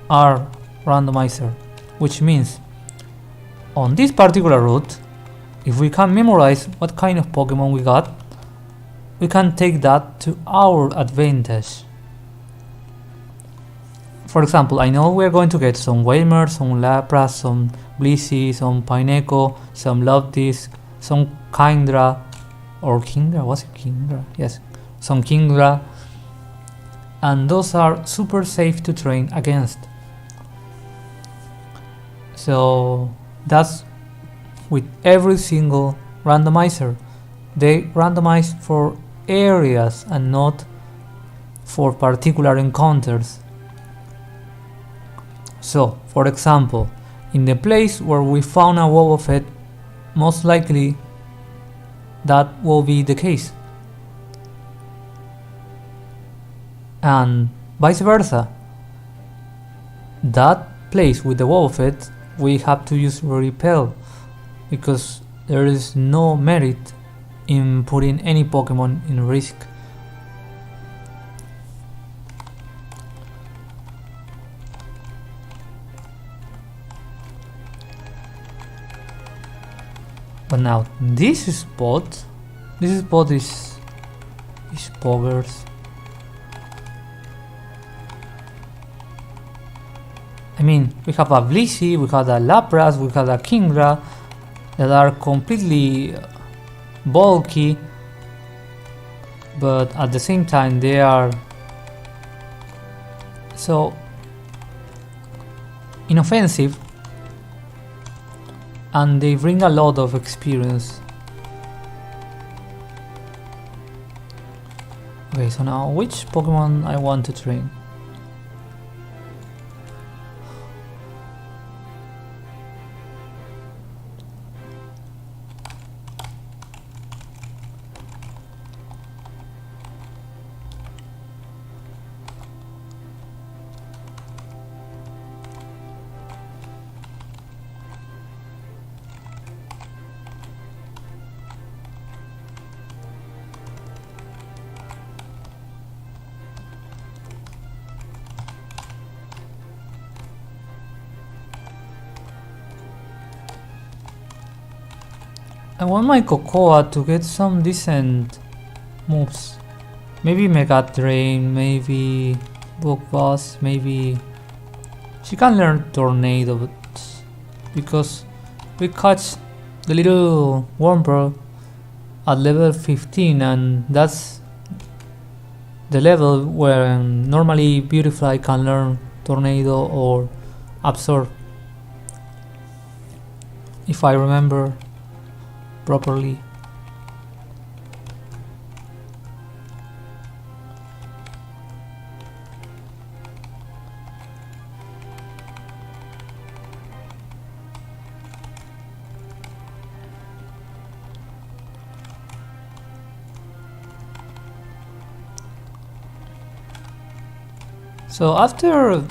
are randomizer, which means on this particular route, if we can memorize what kind of Pokemon we got, we can take that to our advantage. For example, I know we're going to get some Wailmer, some Lapras, some Blissey, some Pineco, some Loftis, some Kingdra, or Kingdra, was it Kingdra? Yes, some Kingdra, and those are super safe to train against. So that's with every single randomizer. They randomize for areas and not for particular encounters. So, for example, in the place where we found a Wobbuffet, most likely that will be the case. And vice versa. That place with the Wobbuffet, we have to use Repel, because there is no merit in putting any Pokemon in risk. But now this spot is poggers. I mean, we have a Blissey, we have a Lapras, we have a Kingdra that are completely bulky, but at the same time they are so inoffensive and they bring a lot of experience. Okay, so now which Pokemon I want to train? I want my Cocoa to get some decent moves. Maybe Mega Drain, maybe Book Boss, maybe she can learn Tornado, but because we catch the little Wurmple at level 15 and that's the level where normally Beautifly can learn Tornado or Absorb, if I remember properly. So after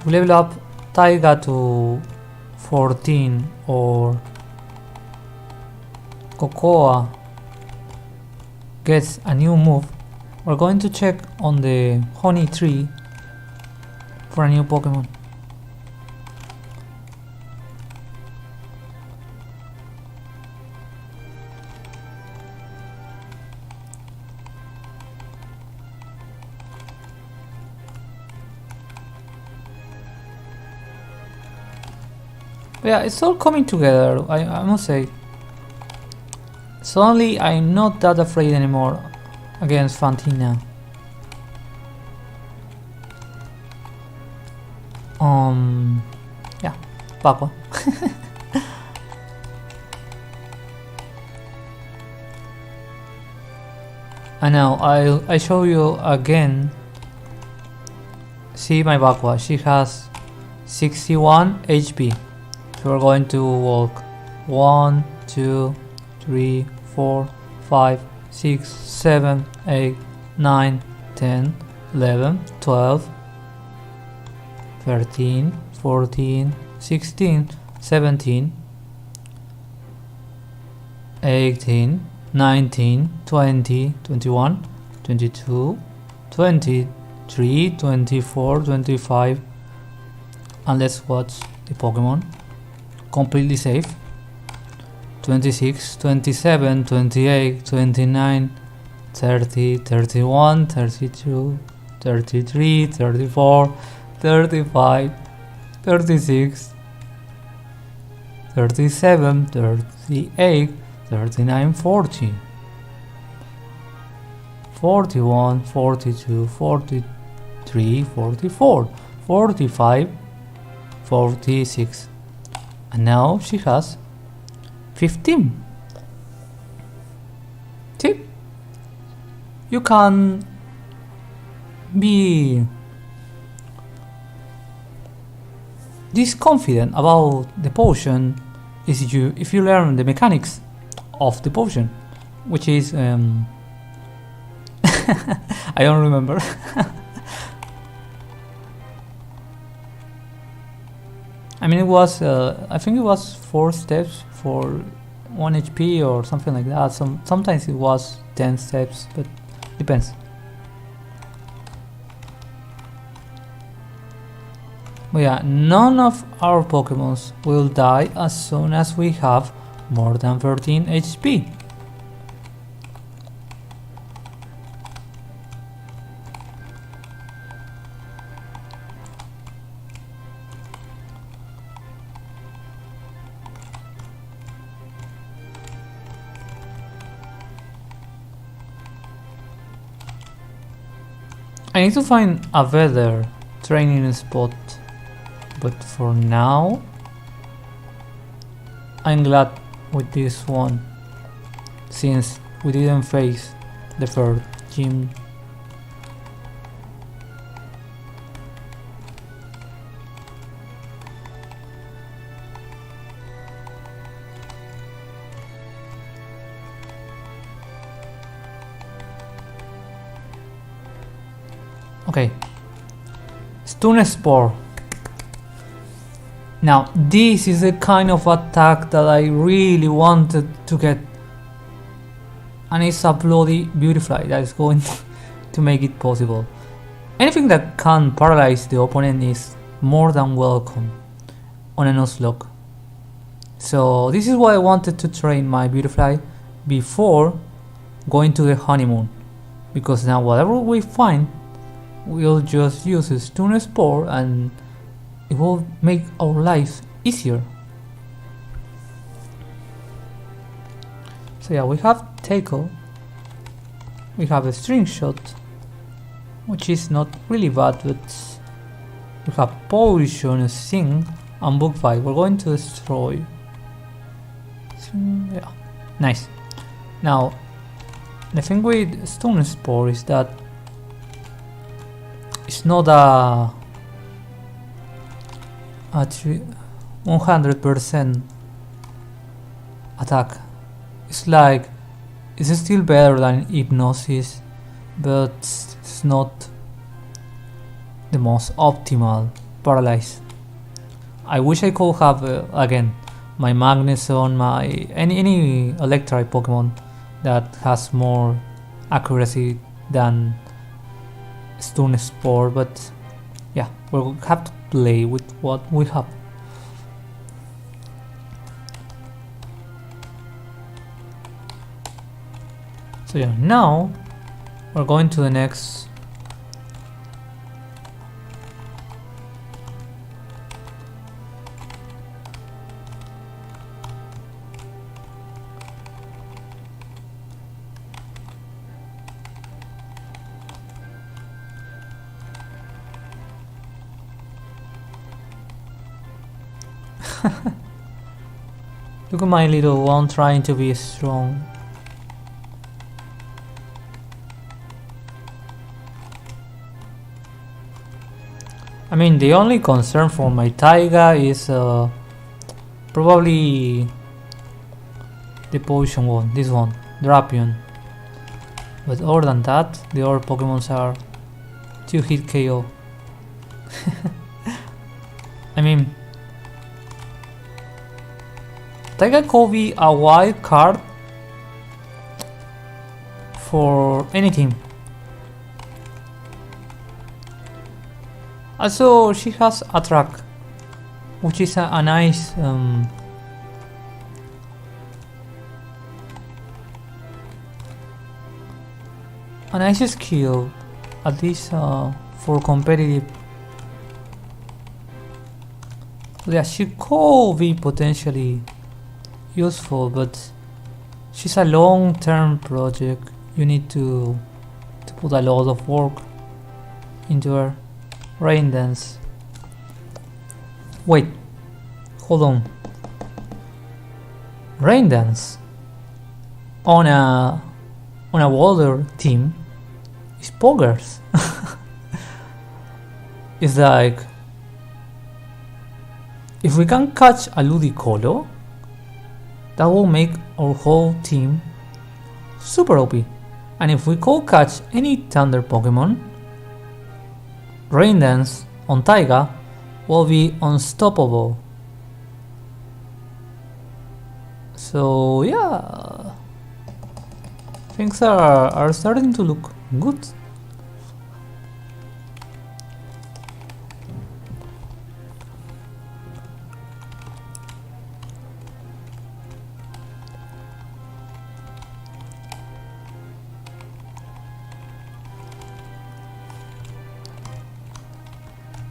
we level up Taiga to 14 or Cocoa gets a new move, we're going to check on the honey tree for a new Pokemon. Yeah, it's all coming together, I must say. Suddenly I'm not that afraid anymore against Fantina. Yeah, Papa. And now I show you again. See my Bakwa, she has 61 HP. So we're going to walk 1, 2, 3, 4, 5, 6, 7, 8, 9, 10, 11, 12, 13, 14, 16, 17, 18, 19, 20, 21, 22, 23, 24, 25, and let's watch the Pokemon. Completely safe. 26, 27, 28, 29, 30, 31, 32, 33, 34, 35, 36, 37, 38, 39, 40, 41, 42, 43, 44, 45, 46, and now she has 15. See? You can be this confident about the potion if you learn the mechanics of the potion, which is I don't remember. I mean, it was I think it was 4 steps for 1 HP or something like that. Sometimes it was 10 steps, but depends. But yeah, none of our Pokemons will die as soon as we have more than 13 HP. I need to find a better training spot, but for now I'm glad with this one, since we didn't face the first gym. Okay, Stun Spore. Now this is the kind of attack that I really wanted to get, and it's a bloody Beautifly that is going to make it possible. Anything that can paralyze the opponent is more than welcome on a Nuzlocke. So this is why I wanted to train my Beautifly before going to the honeymoon, because now whatever we find, we'll just use a Stun Spore and it will make our lives easier. So yeah, we have Tackle, we have a String Shot, which is not really bad, but we have Potion, Sing, and Book Fight. We're going to destroy. Yeah, nice. Now, the thing with Stun Spore is that it's not a 100% attack. It's like, it's still better than Hypnosis, but it's not the most optimal paralyze. I wish I could have again my Magneson, my any Electrike Pokemon that has more accuracy than Stone Spore, but yeah, we'll have to play with what we have. So yeah, now we're going to the next look at my little one trying to be strong. I mean, the only concern for my Taiga is probably the potion one, this one, Drapion. But other than that, the other Pokemons are 2-hit KO. I mean, Taiga could be a wild card for any team. Also, she has Attract, which is a nice a nice skill, at least for competitive. Yeah, she could be potentially useful, but she's a long-term project. You need to put a lot of work into her. Rain Dance. Wait, hold on. Rain Dance on a Water team is poggers. It's like, if we can catch a Ludicolo, that will make our whole team super OP. And if we could catch any Thunder Pokemon, Rain Dance on Taiga will be unstoppable. So yeah, things are starting to look good.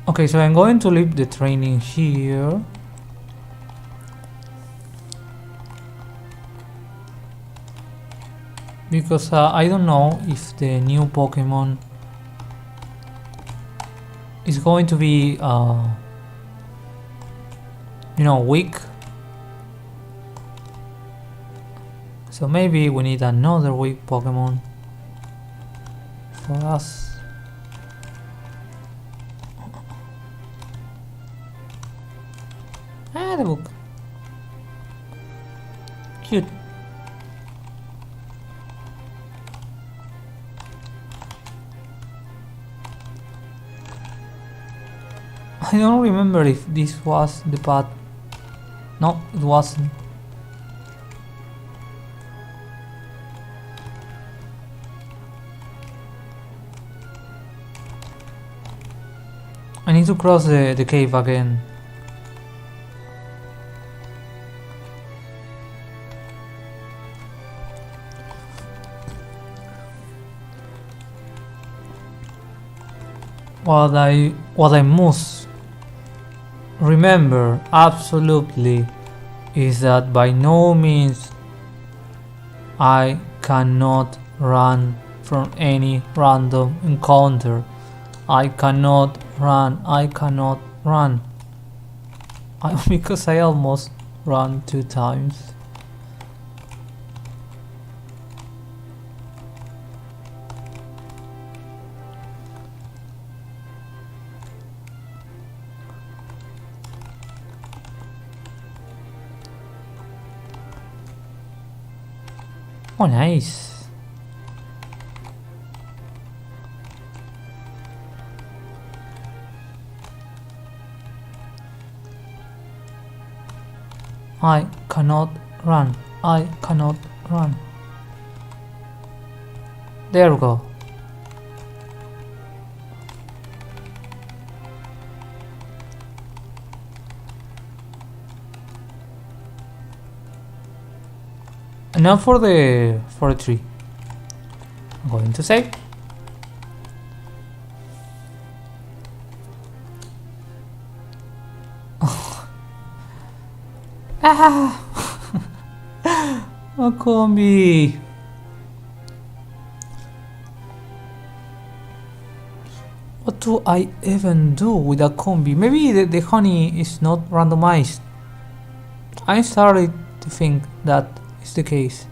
Okay, so I'm going to leave the training here. Because I don't know if the new Pokemon is going to be, weak. So maybe we need another weak Pokemon for us. Ah, the book. Cute. I don't remember if this was the path. No, it wasn't. I need to cross the cave again. What I must remember absolutely is that by no means I cannot run from any random encounter. I cannot run. Because I almost ran 2 times. Oh, nice. I cannot run. I cannot run. There we go. And now for the tree. I'm going to save. Ah! A combi. What do I even do with a combi? Maybe the honey is not randomized. I started to think that is the case.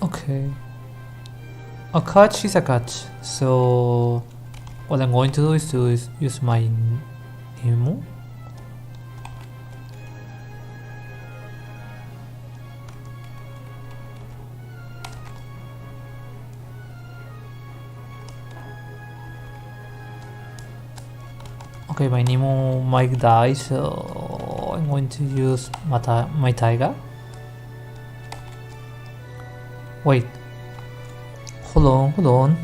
Okay. A catch is a catch. So what I'm going to do is to use my Nemo. Okay, my Nemo might die, so I'm going to use my Taiga. Wait. Hold on.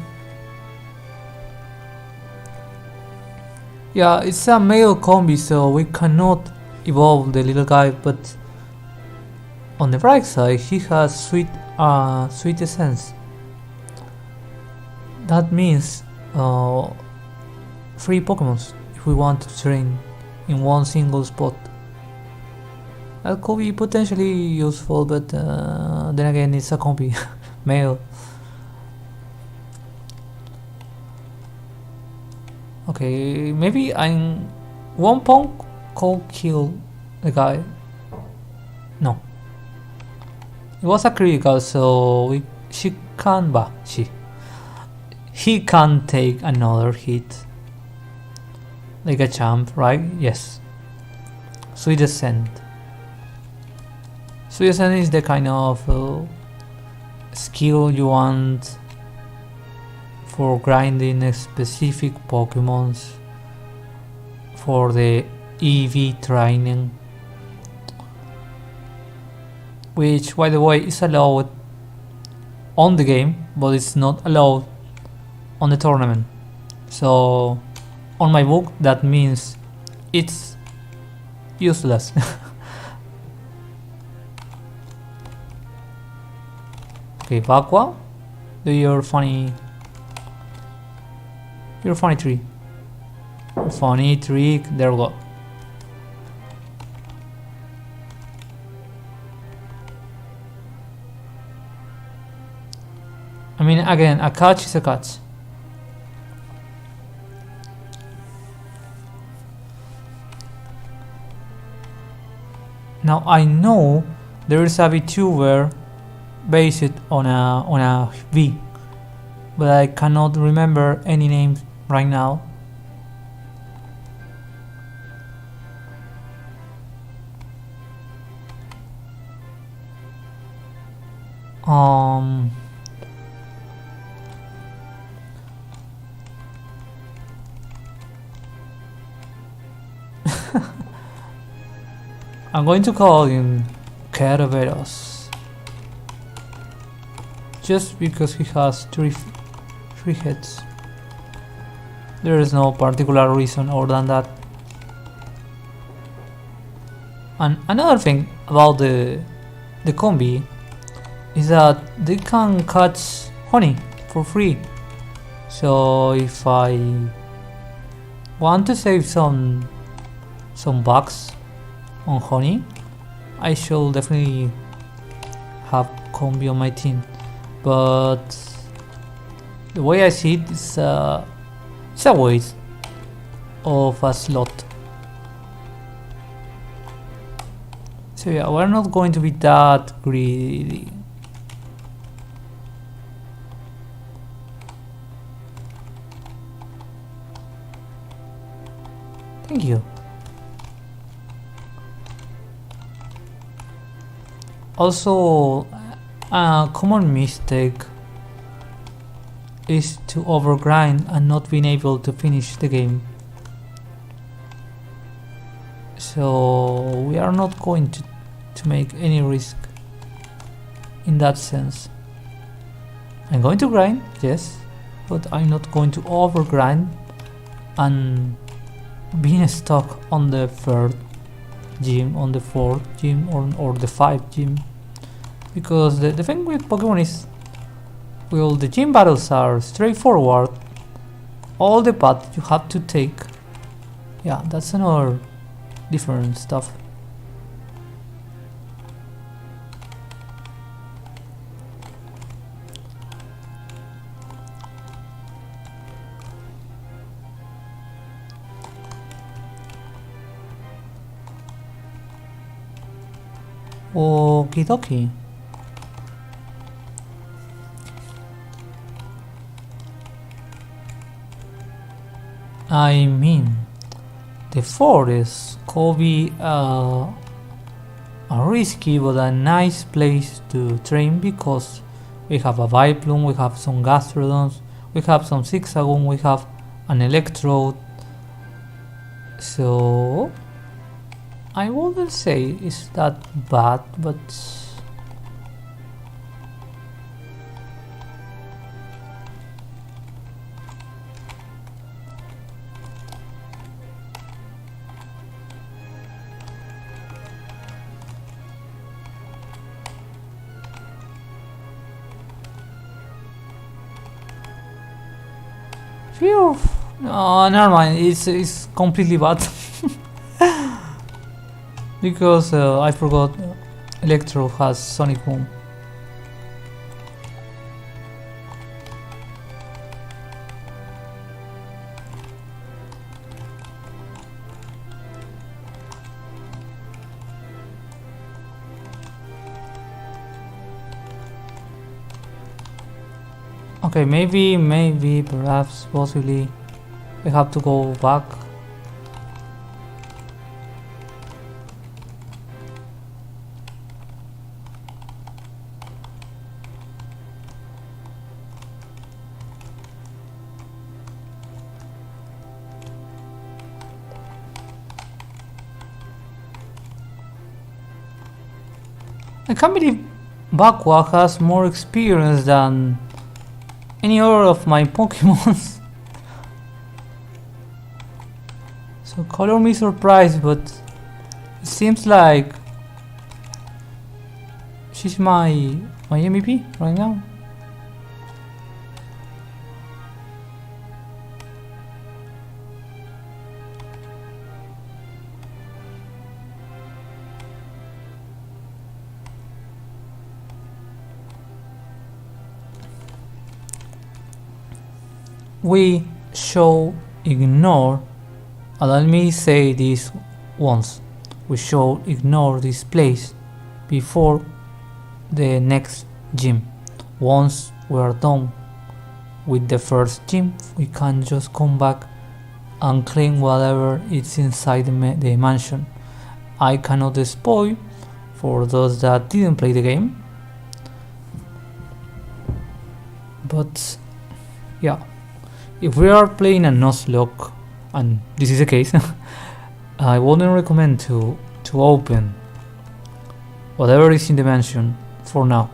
Yeah, it's a male combi, so we cannot evolve the little guy, but on the bright side, he has sweet essence. That means 3 Pokemons if we want to train in one single spot. That could be potentially useful, but then again, it's a combi male. Okay, maybe one punk could kill the guy. No, it was a critical, so he can take another hit like a champ, right? Yes. Sweet Ascent. Sweet Ascent is the kind of skill you want for grinding specific Pokemons for the EV training, which by the way is allowed on the game, but it's not allowed on the tournament. So on my book that means it's useless. Okay, Bakwa, do your funny trick. Funny trick, there we go. I mean, again, a catch is a catch. Now I know there is a Vtuber based on a V, but I cannot remember any names right now. I'm going to call him Caraveros, just because he has three heads. There is no particular reason other than that. And another thing about the combi is that they can catch honey for free. So if I want to save some bucks on honey, I should definitely have combi on my team. But the way I see it is it's a waste of a slot. So yeah, we're not going to be that greedy. Thank you. Also, a common mistake is to overgrind and not being able to finish the game. So we are not going to make any risk in that sense. I'm going to grind, yes, but I'm not going to overgrind and being stuck on the third gym, on the fourth gym, or the fifth gym. Because the thing with Pokemon is, well, the gym battles are straightforward. All the paths you have to take, yeah, that's another different stuff. Okie dokie. I mean, the forest could be a risky but a nice place to train, because we have a Vileplume, we have some Gastrodons, we have some Zigzagoon, we have an Electrode. So I wouldn't say it's that bad, but phew. No, never mind. It's completely bad. Because I forgot Electro has Sonic Boom. Okay, maybe, perhaps, possibly, we have to go back. I can't believe Bakwa has more experience than any other of my Pokemons. So color me surprised, but it seems like she's my MVP right now. We should ignore, and let me say this once, we should ignore this place before the next gym. Once we are done with the first gym, we can just come back and claim whatever is inside the mansion. I cannot spoil for those that didn't play the game, but yeah. If we are playing a Nuzlocke, and this is the case, I wouldn't recommend to open whatever is in the mansion for now.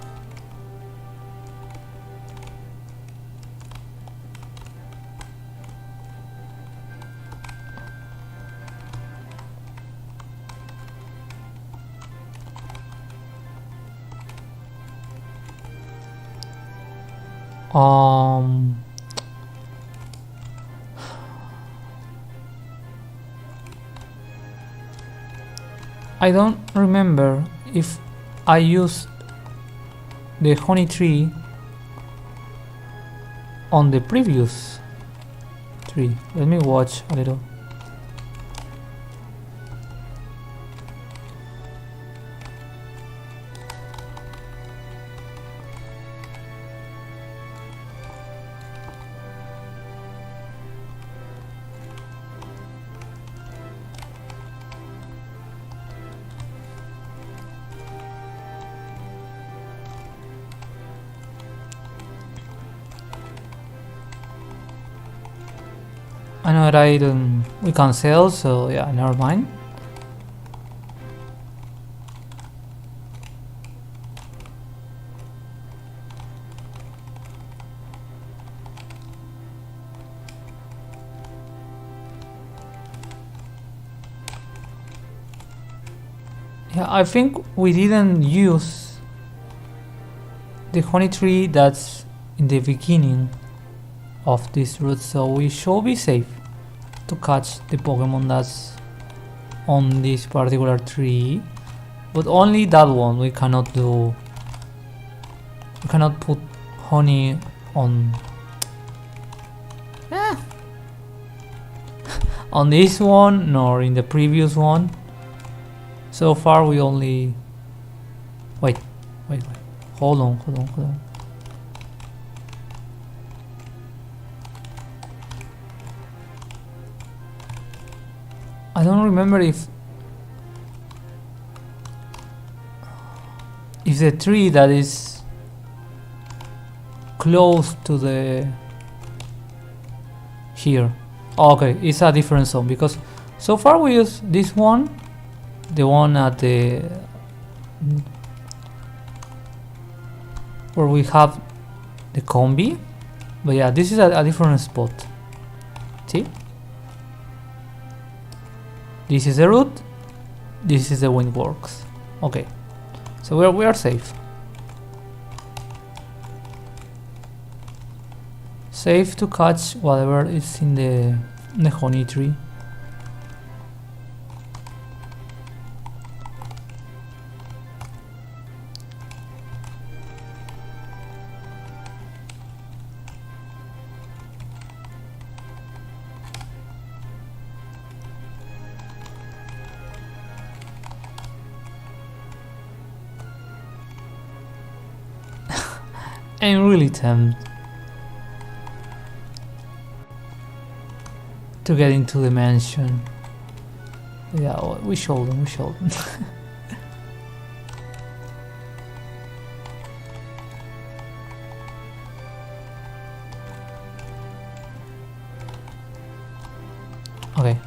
I don't remember if I used the honey tree on the previous tree. Let me watch a little. I know that we can sell, so yeah, never mind. Yeah, I think we didn't use the honey tree that's in the beginning of this route, so we should be safe to catch the Pokemon that's on this particular tree, but only that one. We cannot put honey on on this one nor in the previous one. So far we only wait, hold on. I don't remember if the tree that is close to the here. Oh, okay, it's a different zone, because so far we use this one, the one at the where we have the combi, but yeah, this is a different spot. See, this is the route, this is the windworks. Okay, so we are safe. Safe to catch whatever is in the honey tree. I'm really tempted to get into the mansion. Yeah, we shouldn't. Okay.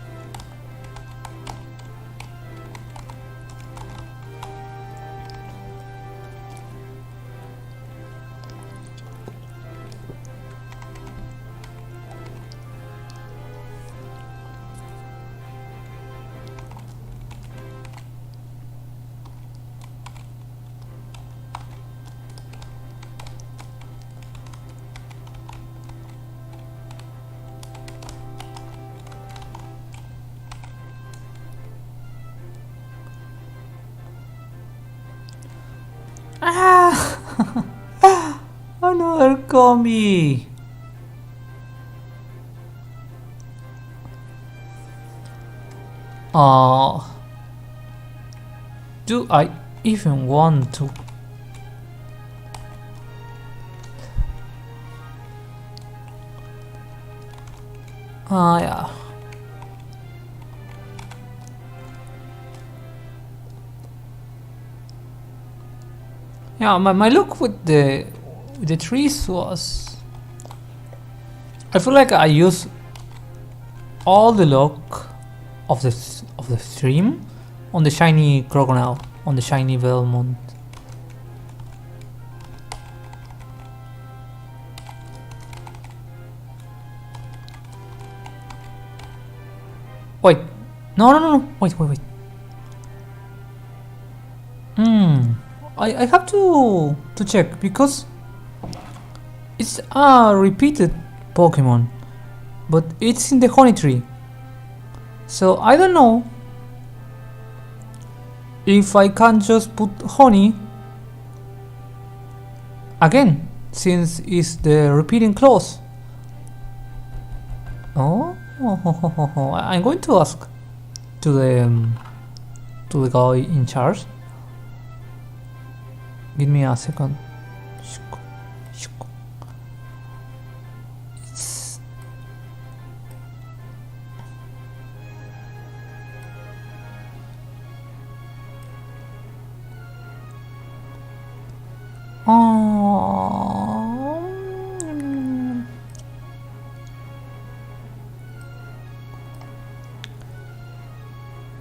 Another combi. Do I even want to? Yeah. Yeah, my look with the trees was, I feel like I use all the luck of the stream on the shiny crocodile, on the shiny Belmont. Wait, no, wait. I have to check, because it's a repeated Pokemon, but it's in the honey tree, so I don't know if I can just put honey again, since it's the repeating clause. Oh, I'm going to ask to the guy in charge. Give me a second. It's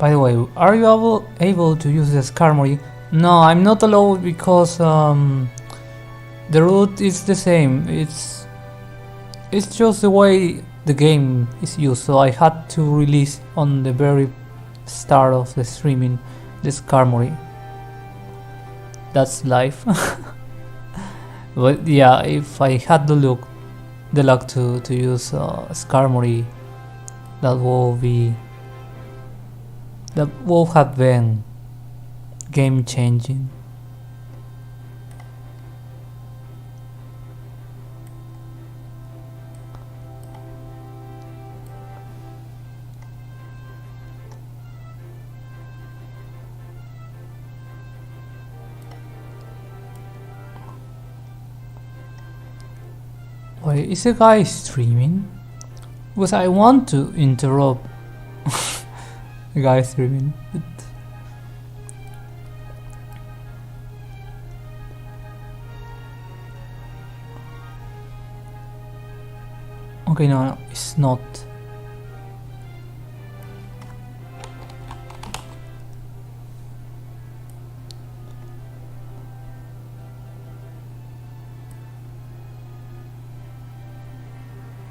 By the way, are you able to use the Skarmory? No, I'm not allowed because the route is the same. It's just the way the game is used, so I had to release on the very start of the streaming the Skarmory. That's life. But yeah, if I had the luck to use Skarmory, that will have been game changing. Wait, is the guy streaming? Because I want to interrupt the guy streaming, but okay, no, it's not.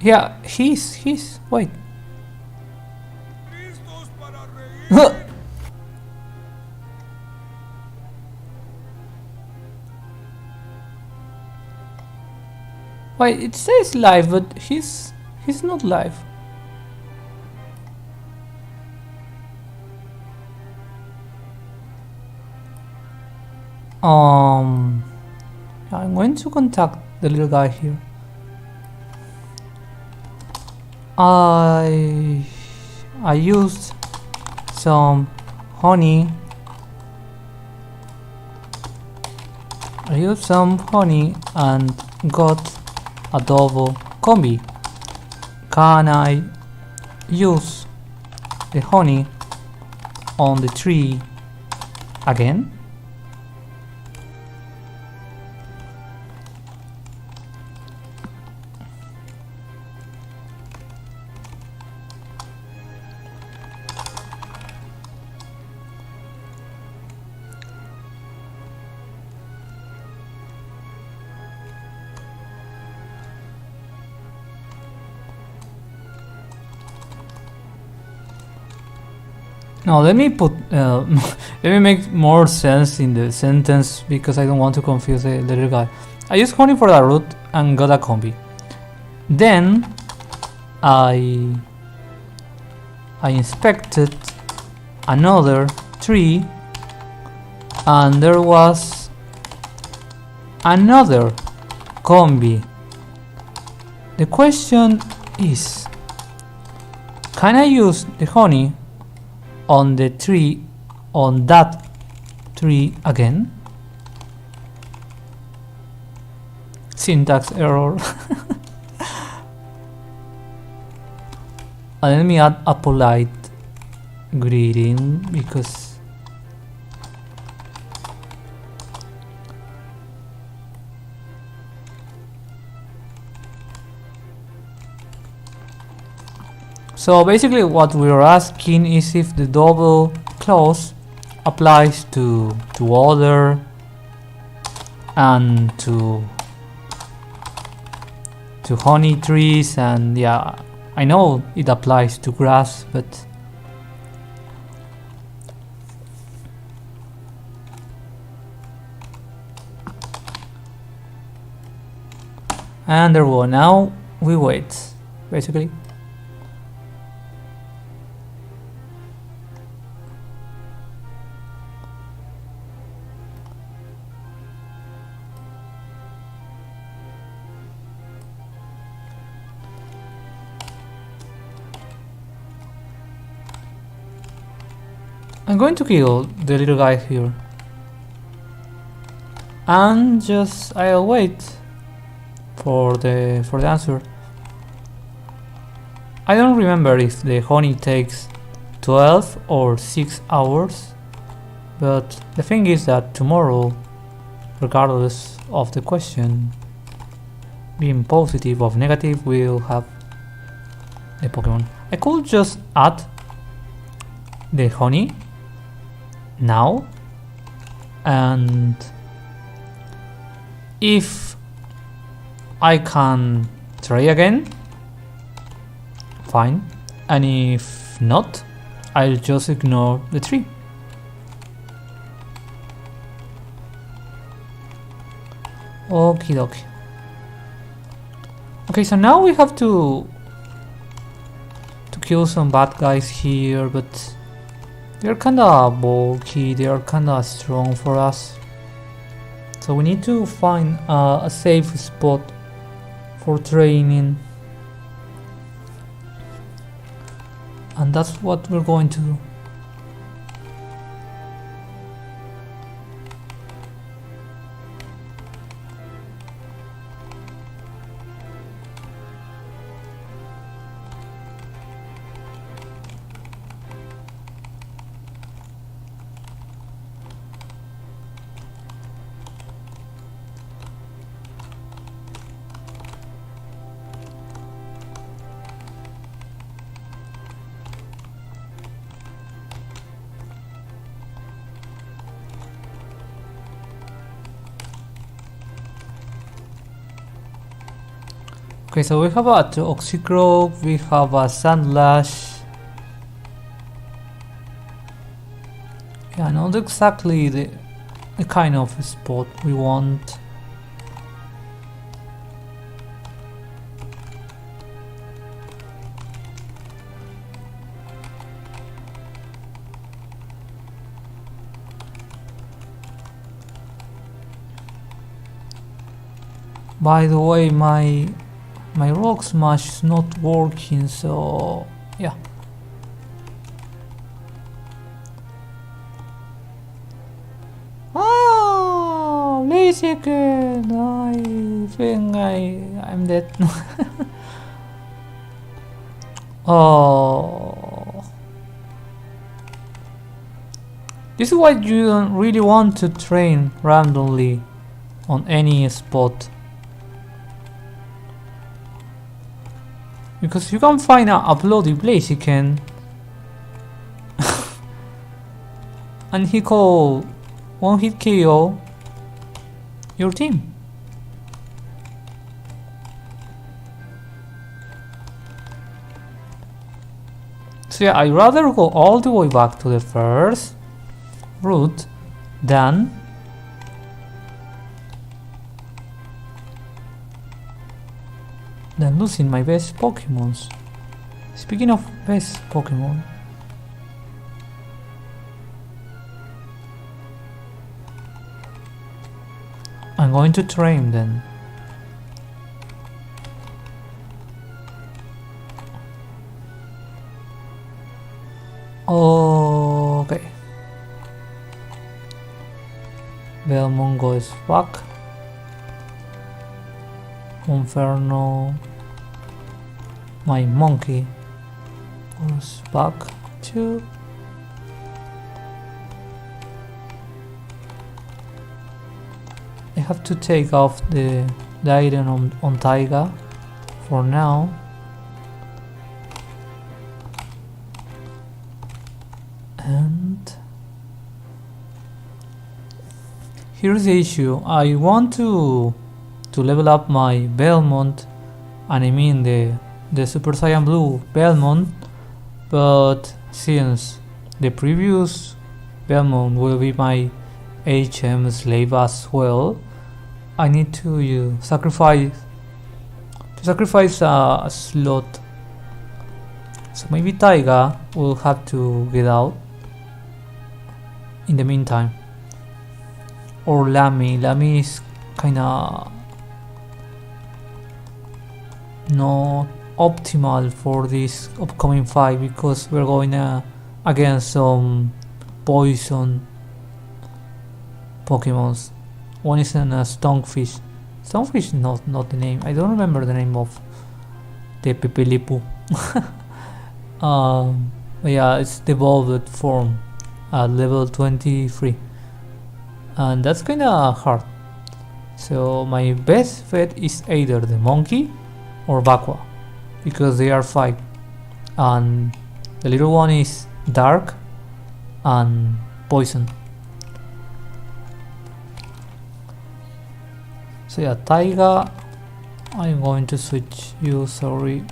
Yeah, he's wait. Wait, it says live, but he's not live. I'm going to contact the little guy here. I used some honey. I used some honey and got a double combi. Can I use the honey on the tree again? Now let me put let me make more sense in the sentence because I don't want to confuse the little guy. I used honey for the root and got a combi. Then I inspected another tree and there was another combi. The question is, can I use the honey on the tree, on that tree again? Syntax error. And let me add a polite greeting because so basically what we're asking is if the double clause applies to other and to honey trees, and yeah, I know it applies to grass, but and there we go. Now we wait basically. I'm going to kill the little guy here and just I'll wait for the answer. I don't remember if the honey takes 12 or 6 hours, but the thing is that tomorrow, regardless of the question being positive or negative, we'll have a Pokemon. I could just add the honey now, and if I can try again, fine, and if not, I'll just ignore the tree. Okie dokie. Okay, so now we have to kill some bad guys here, but they're kinda bulky, they are kinda strong for us. So we need to find a safe spot for training. And that's what we're going to do. Okay, so we have a Toxicroak, we have a Sandlash. Yeah, not exactly the kind of spot we want. By the way, my rock smash is not working, so yeah. Oh, Legion! I think I'm dead. Oh, this is why you don't really want to train randomly on any spot. Because you can find a bloody Blaziken and he call one hit KO your team. So yeah, I'd rather go all the way back to the first route than losing my best Pokemons. Speaking of best Pokemon, I'm going to train then. Okay. Belmont goes back. Inferno. My monkey goes back to I have to take off the item on Taiga for now. And here's the issue. I want to level up my Belmont, and I mean the Super Saiyan Blue Belmont, but since the previous Belmont will be my HM slave as well, I need to sacrifice a slot. So maybe Taiga will have to get out in the meantime, or Lamy is kinda not optimal for this upcoming fight because we're going against some poison Pokemons. One is a Stonefish. Stonefish, not the name. I don't remember the name of the Pepelipu. But yeah, it's the evolved form at level 23, and that's kinda hard. So my best bet is either the monkey or Bakwa, because they are 5, and the little one is dark, and poison. So yeah, Taiga, I'm going to switch you, sorry.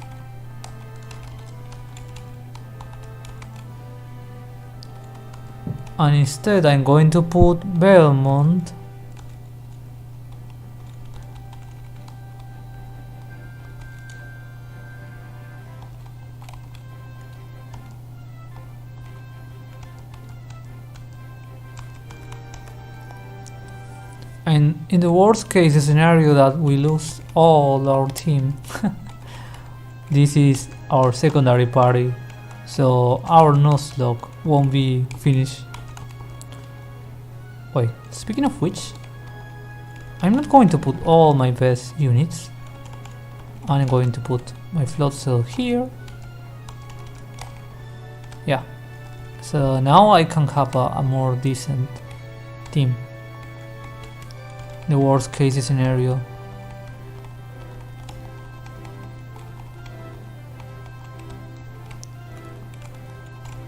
And instead I'm going to put Belmont. And in the worst case scenario that we lose all our team, this is our secondary party, so our Nuzlocke won't be finished. Wait, speaking of which, I'm not going to put all my best units. I'm going to put my float cell here. Yeah, so now I can have a more decent team. The worst case scenario.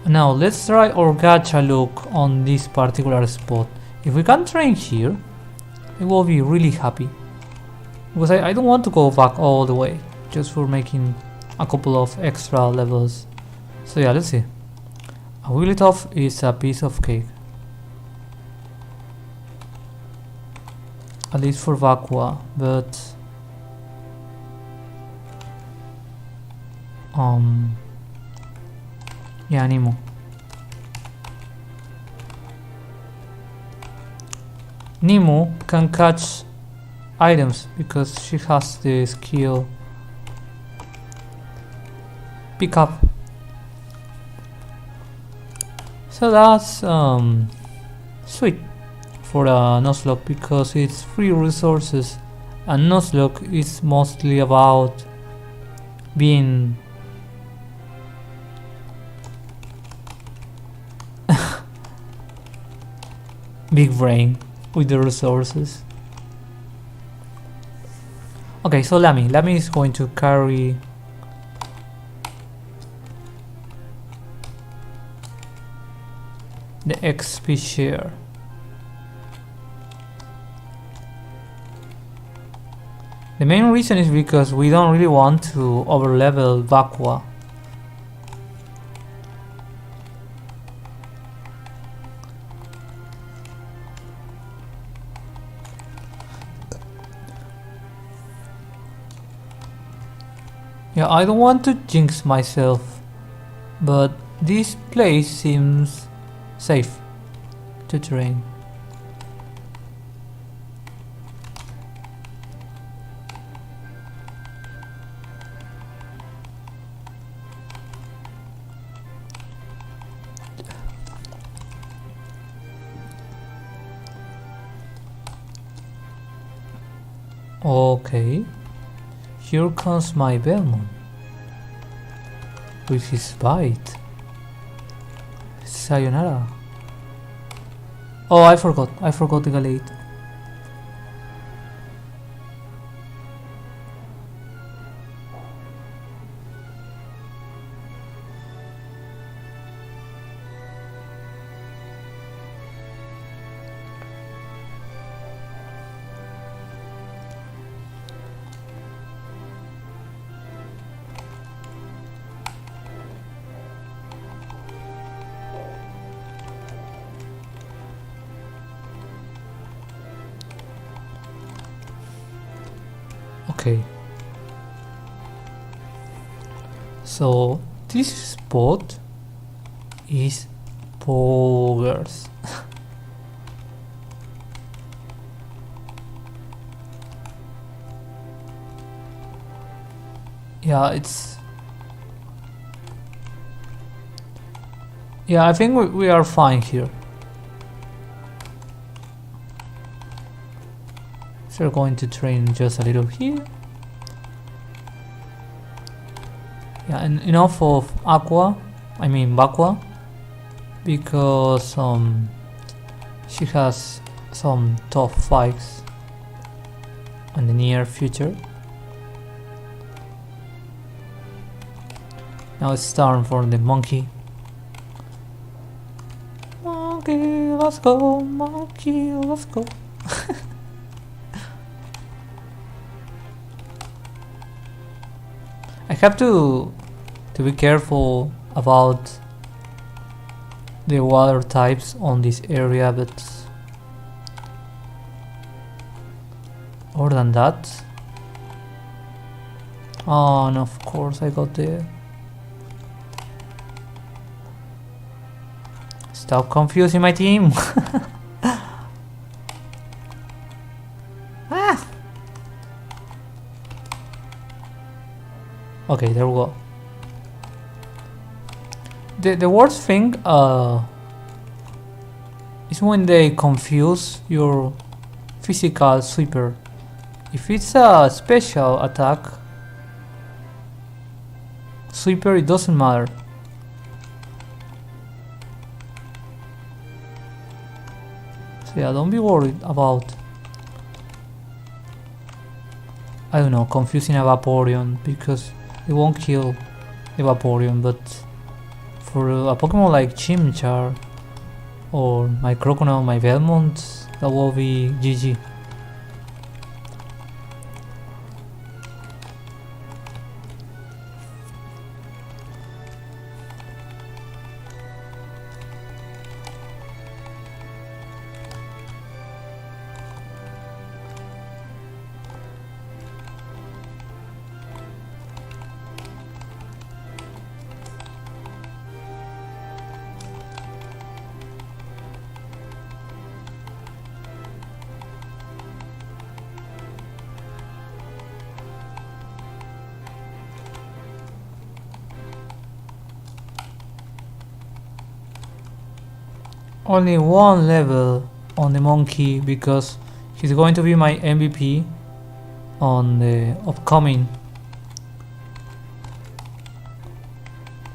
Now let's try our gacha look on this particular spot. If we can train here, I will be really happy. Because I don't want to go back all the way, just for making a couple of extra levels. So yeah, let's see. A Wigglytuff is a piece of cake. At least for Vakua, but yeah, Nemo. Nemo can catch items because she has the skill pick up. So that's sweet for a Nuzlocke because it's free resources, and Nuzlocke is mostly about being big brain with the resources. Okay, so Lamy is going to carry the XP share. The main reason is because we don't really want to overlevel Vakua. Yeah, I don't want to jinx myself, but this place seems safe to train. Okay, here comes my Belmont with his bite. Sayonara. Oh, I forgot the Galate. Okay, so this spot is poggers. Yeah, I think we are fine here. So we're going to train just a little here. Yeah, and enough of Vakua, because she has some tough fights in the near future. Now it's time for the monkey. monkey, let's go, monkey, let's go. I have to be careful about the water types on this area, but other than that, oh, and of course I got the. Stop confusing my team. Ah. Okay, there we go. The worst thing is when they confuse your physical sweeper. If it's a special attack sweeper, it doesn't matter. So yeah, don't be worried about, I don't know, confusing a Vaporeon, because it won't kill a Vaporeon, but for a Pokemon like Chimchar or my Croconaw, my Belmont, that will be GG. Only one level on the monkey, because he's going to be my MVP on the upcoming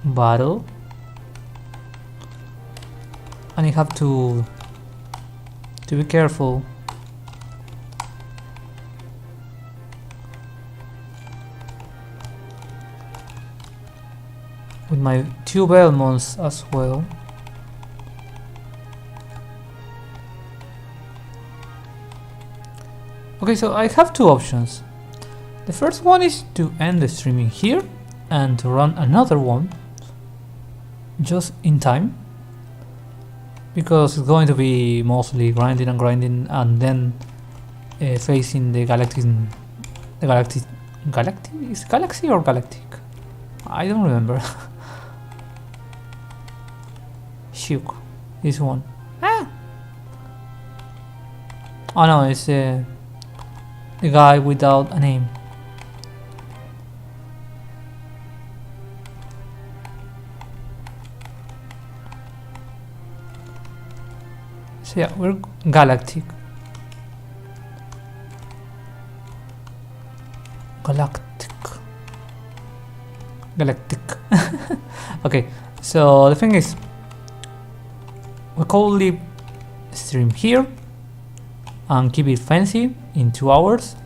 battle, and I have to be careful. With my two Belmonts as well. Okay, so I have two options. The first one is to end the streaming here and to run another one just in time, because it's going to be mostly grinding and then facing the Galaxy is Galaxy or Galactic? I don't remember. Shook, this one. Ah! Oh no, it's the guy without a name. So yeah, we're Galactic. Okay, so the thing is, we could leave stream here and keep it fancy in 2 hours,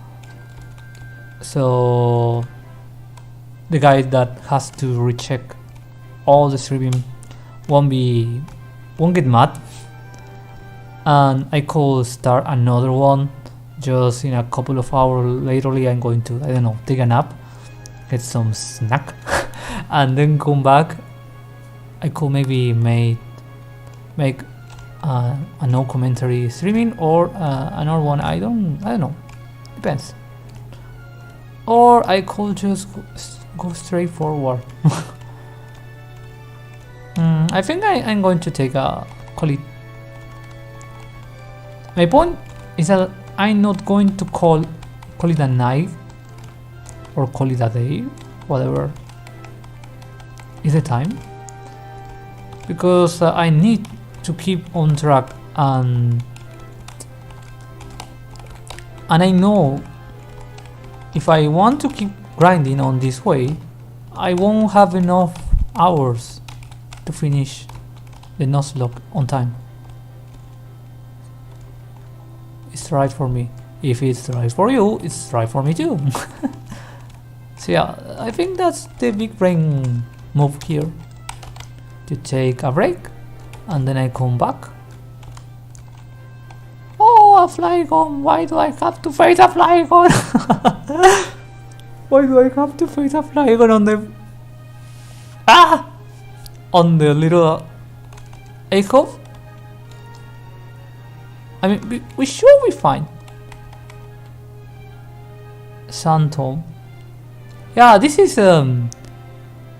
so the guy that has to recheck all the streaming won't get mad, and I could start another one just in a couple of hours. Laterly I'm going to, I don't know, take a nap, get some snack and then come back. I could maybe make a no commentary streaming, or another one. I don't know, depends. Or I could just go straight forward. I think I'm going to take a call it. My point is that I'm not going to call it a night or call it a day, whatever is the time, because I need to keep on track, and I know if I want to keep grinding on this way, I won't have enough hours to finish the Nuzlocke on time. It's right for me. If it's right for you, it's right for me too. So yeah, I think that's the big brain move here, to take a break and then I come back a Flygon? Why do I have to face a Flygon? Why do I have to face a Flygon on the... Ah! On the little... Echo? I mean, we should be fine. Santom. Yeah, this is the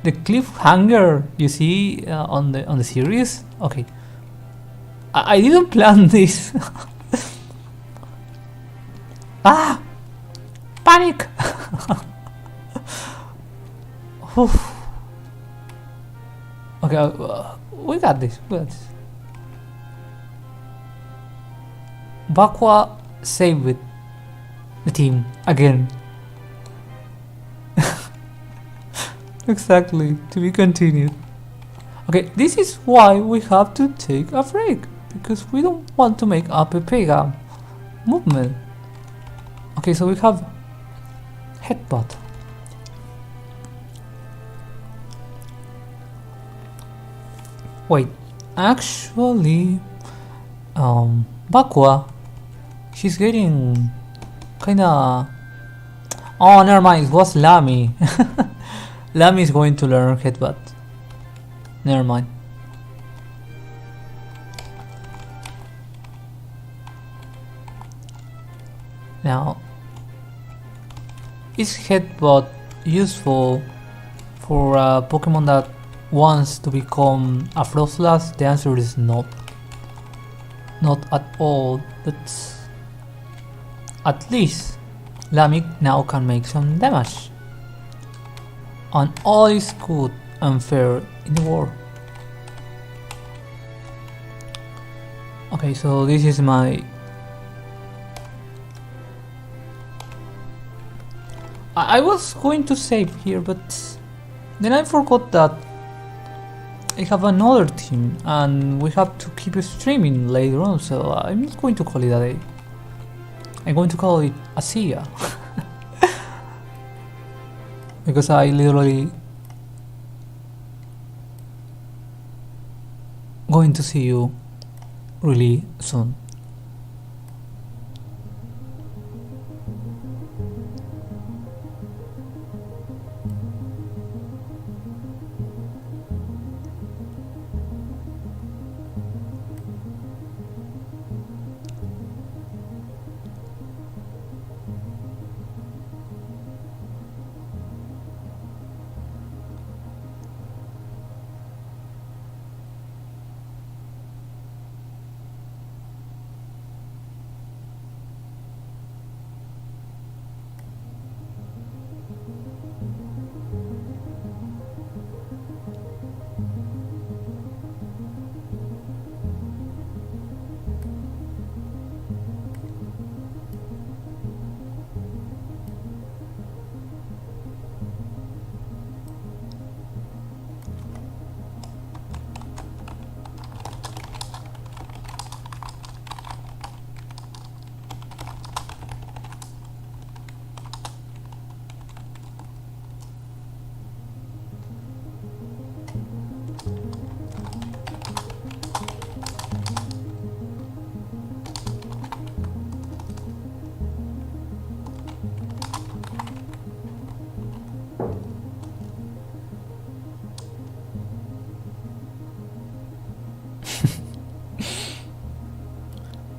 cliffhanger you see on the series. Okay, I didn't plan this. Ah, panic. Okay, we got this. We got this. Bakwa saved the team again. Exactly, to be continued. Okay, this is why we have to take a break, because we don't want to make a Pepega movement. Okay, so we have headbutt. Wait, actually, Bakwa, she's getting kinda... Oh, never mind, it was Lamy. Lamy is going to learn headbutt. Never mind. Now, is headbutt useful for a Pokemon that wants to become a Frostlass? The answer is no. Not at all, but at least Lamy now can make some damage. And all is good and fair in the world. Okay, so this is my... I was going to save here, but then I forgot that I have another team and we have to keep streaming later on, so I'm not going to call it a day. I'm going to call it a see ya. Because I literally going to see you really soon.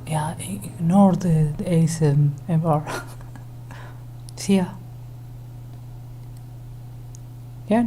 Yeah, ignore the ASMR. See ya. Yeah,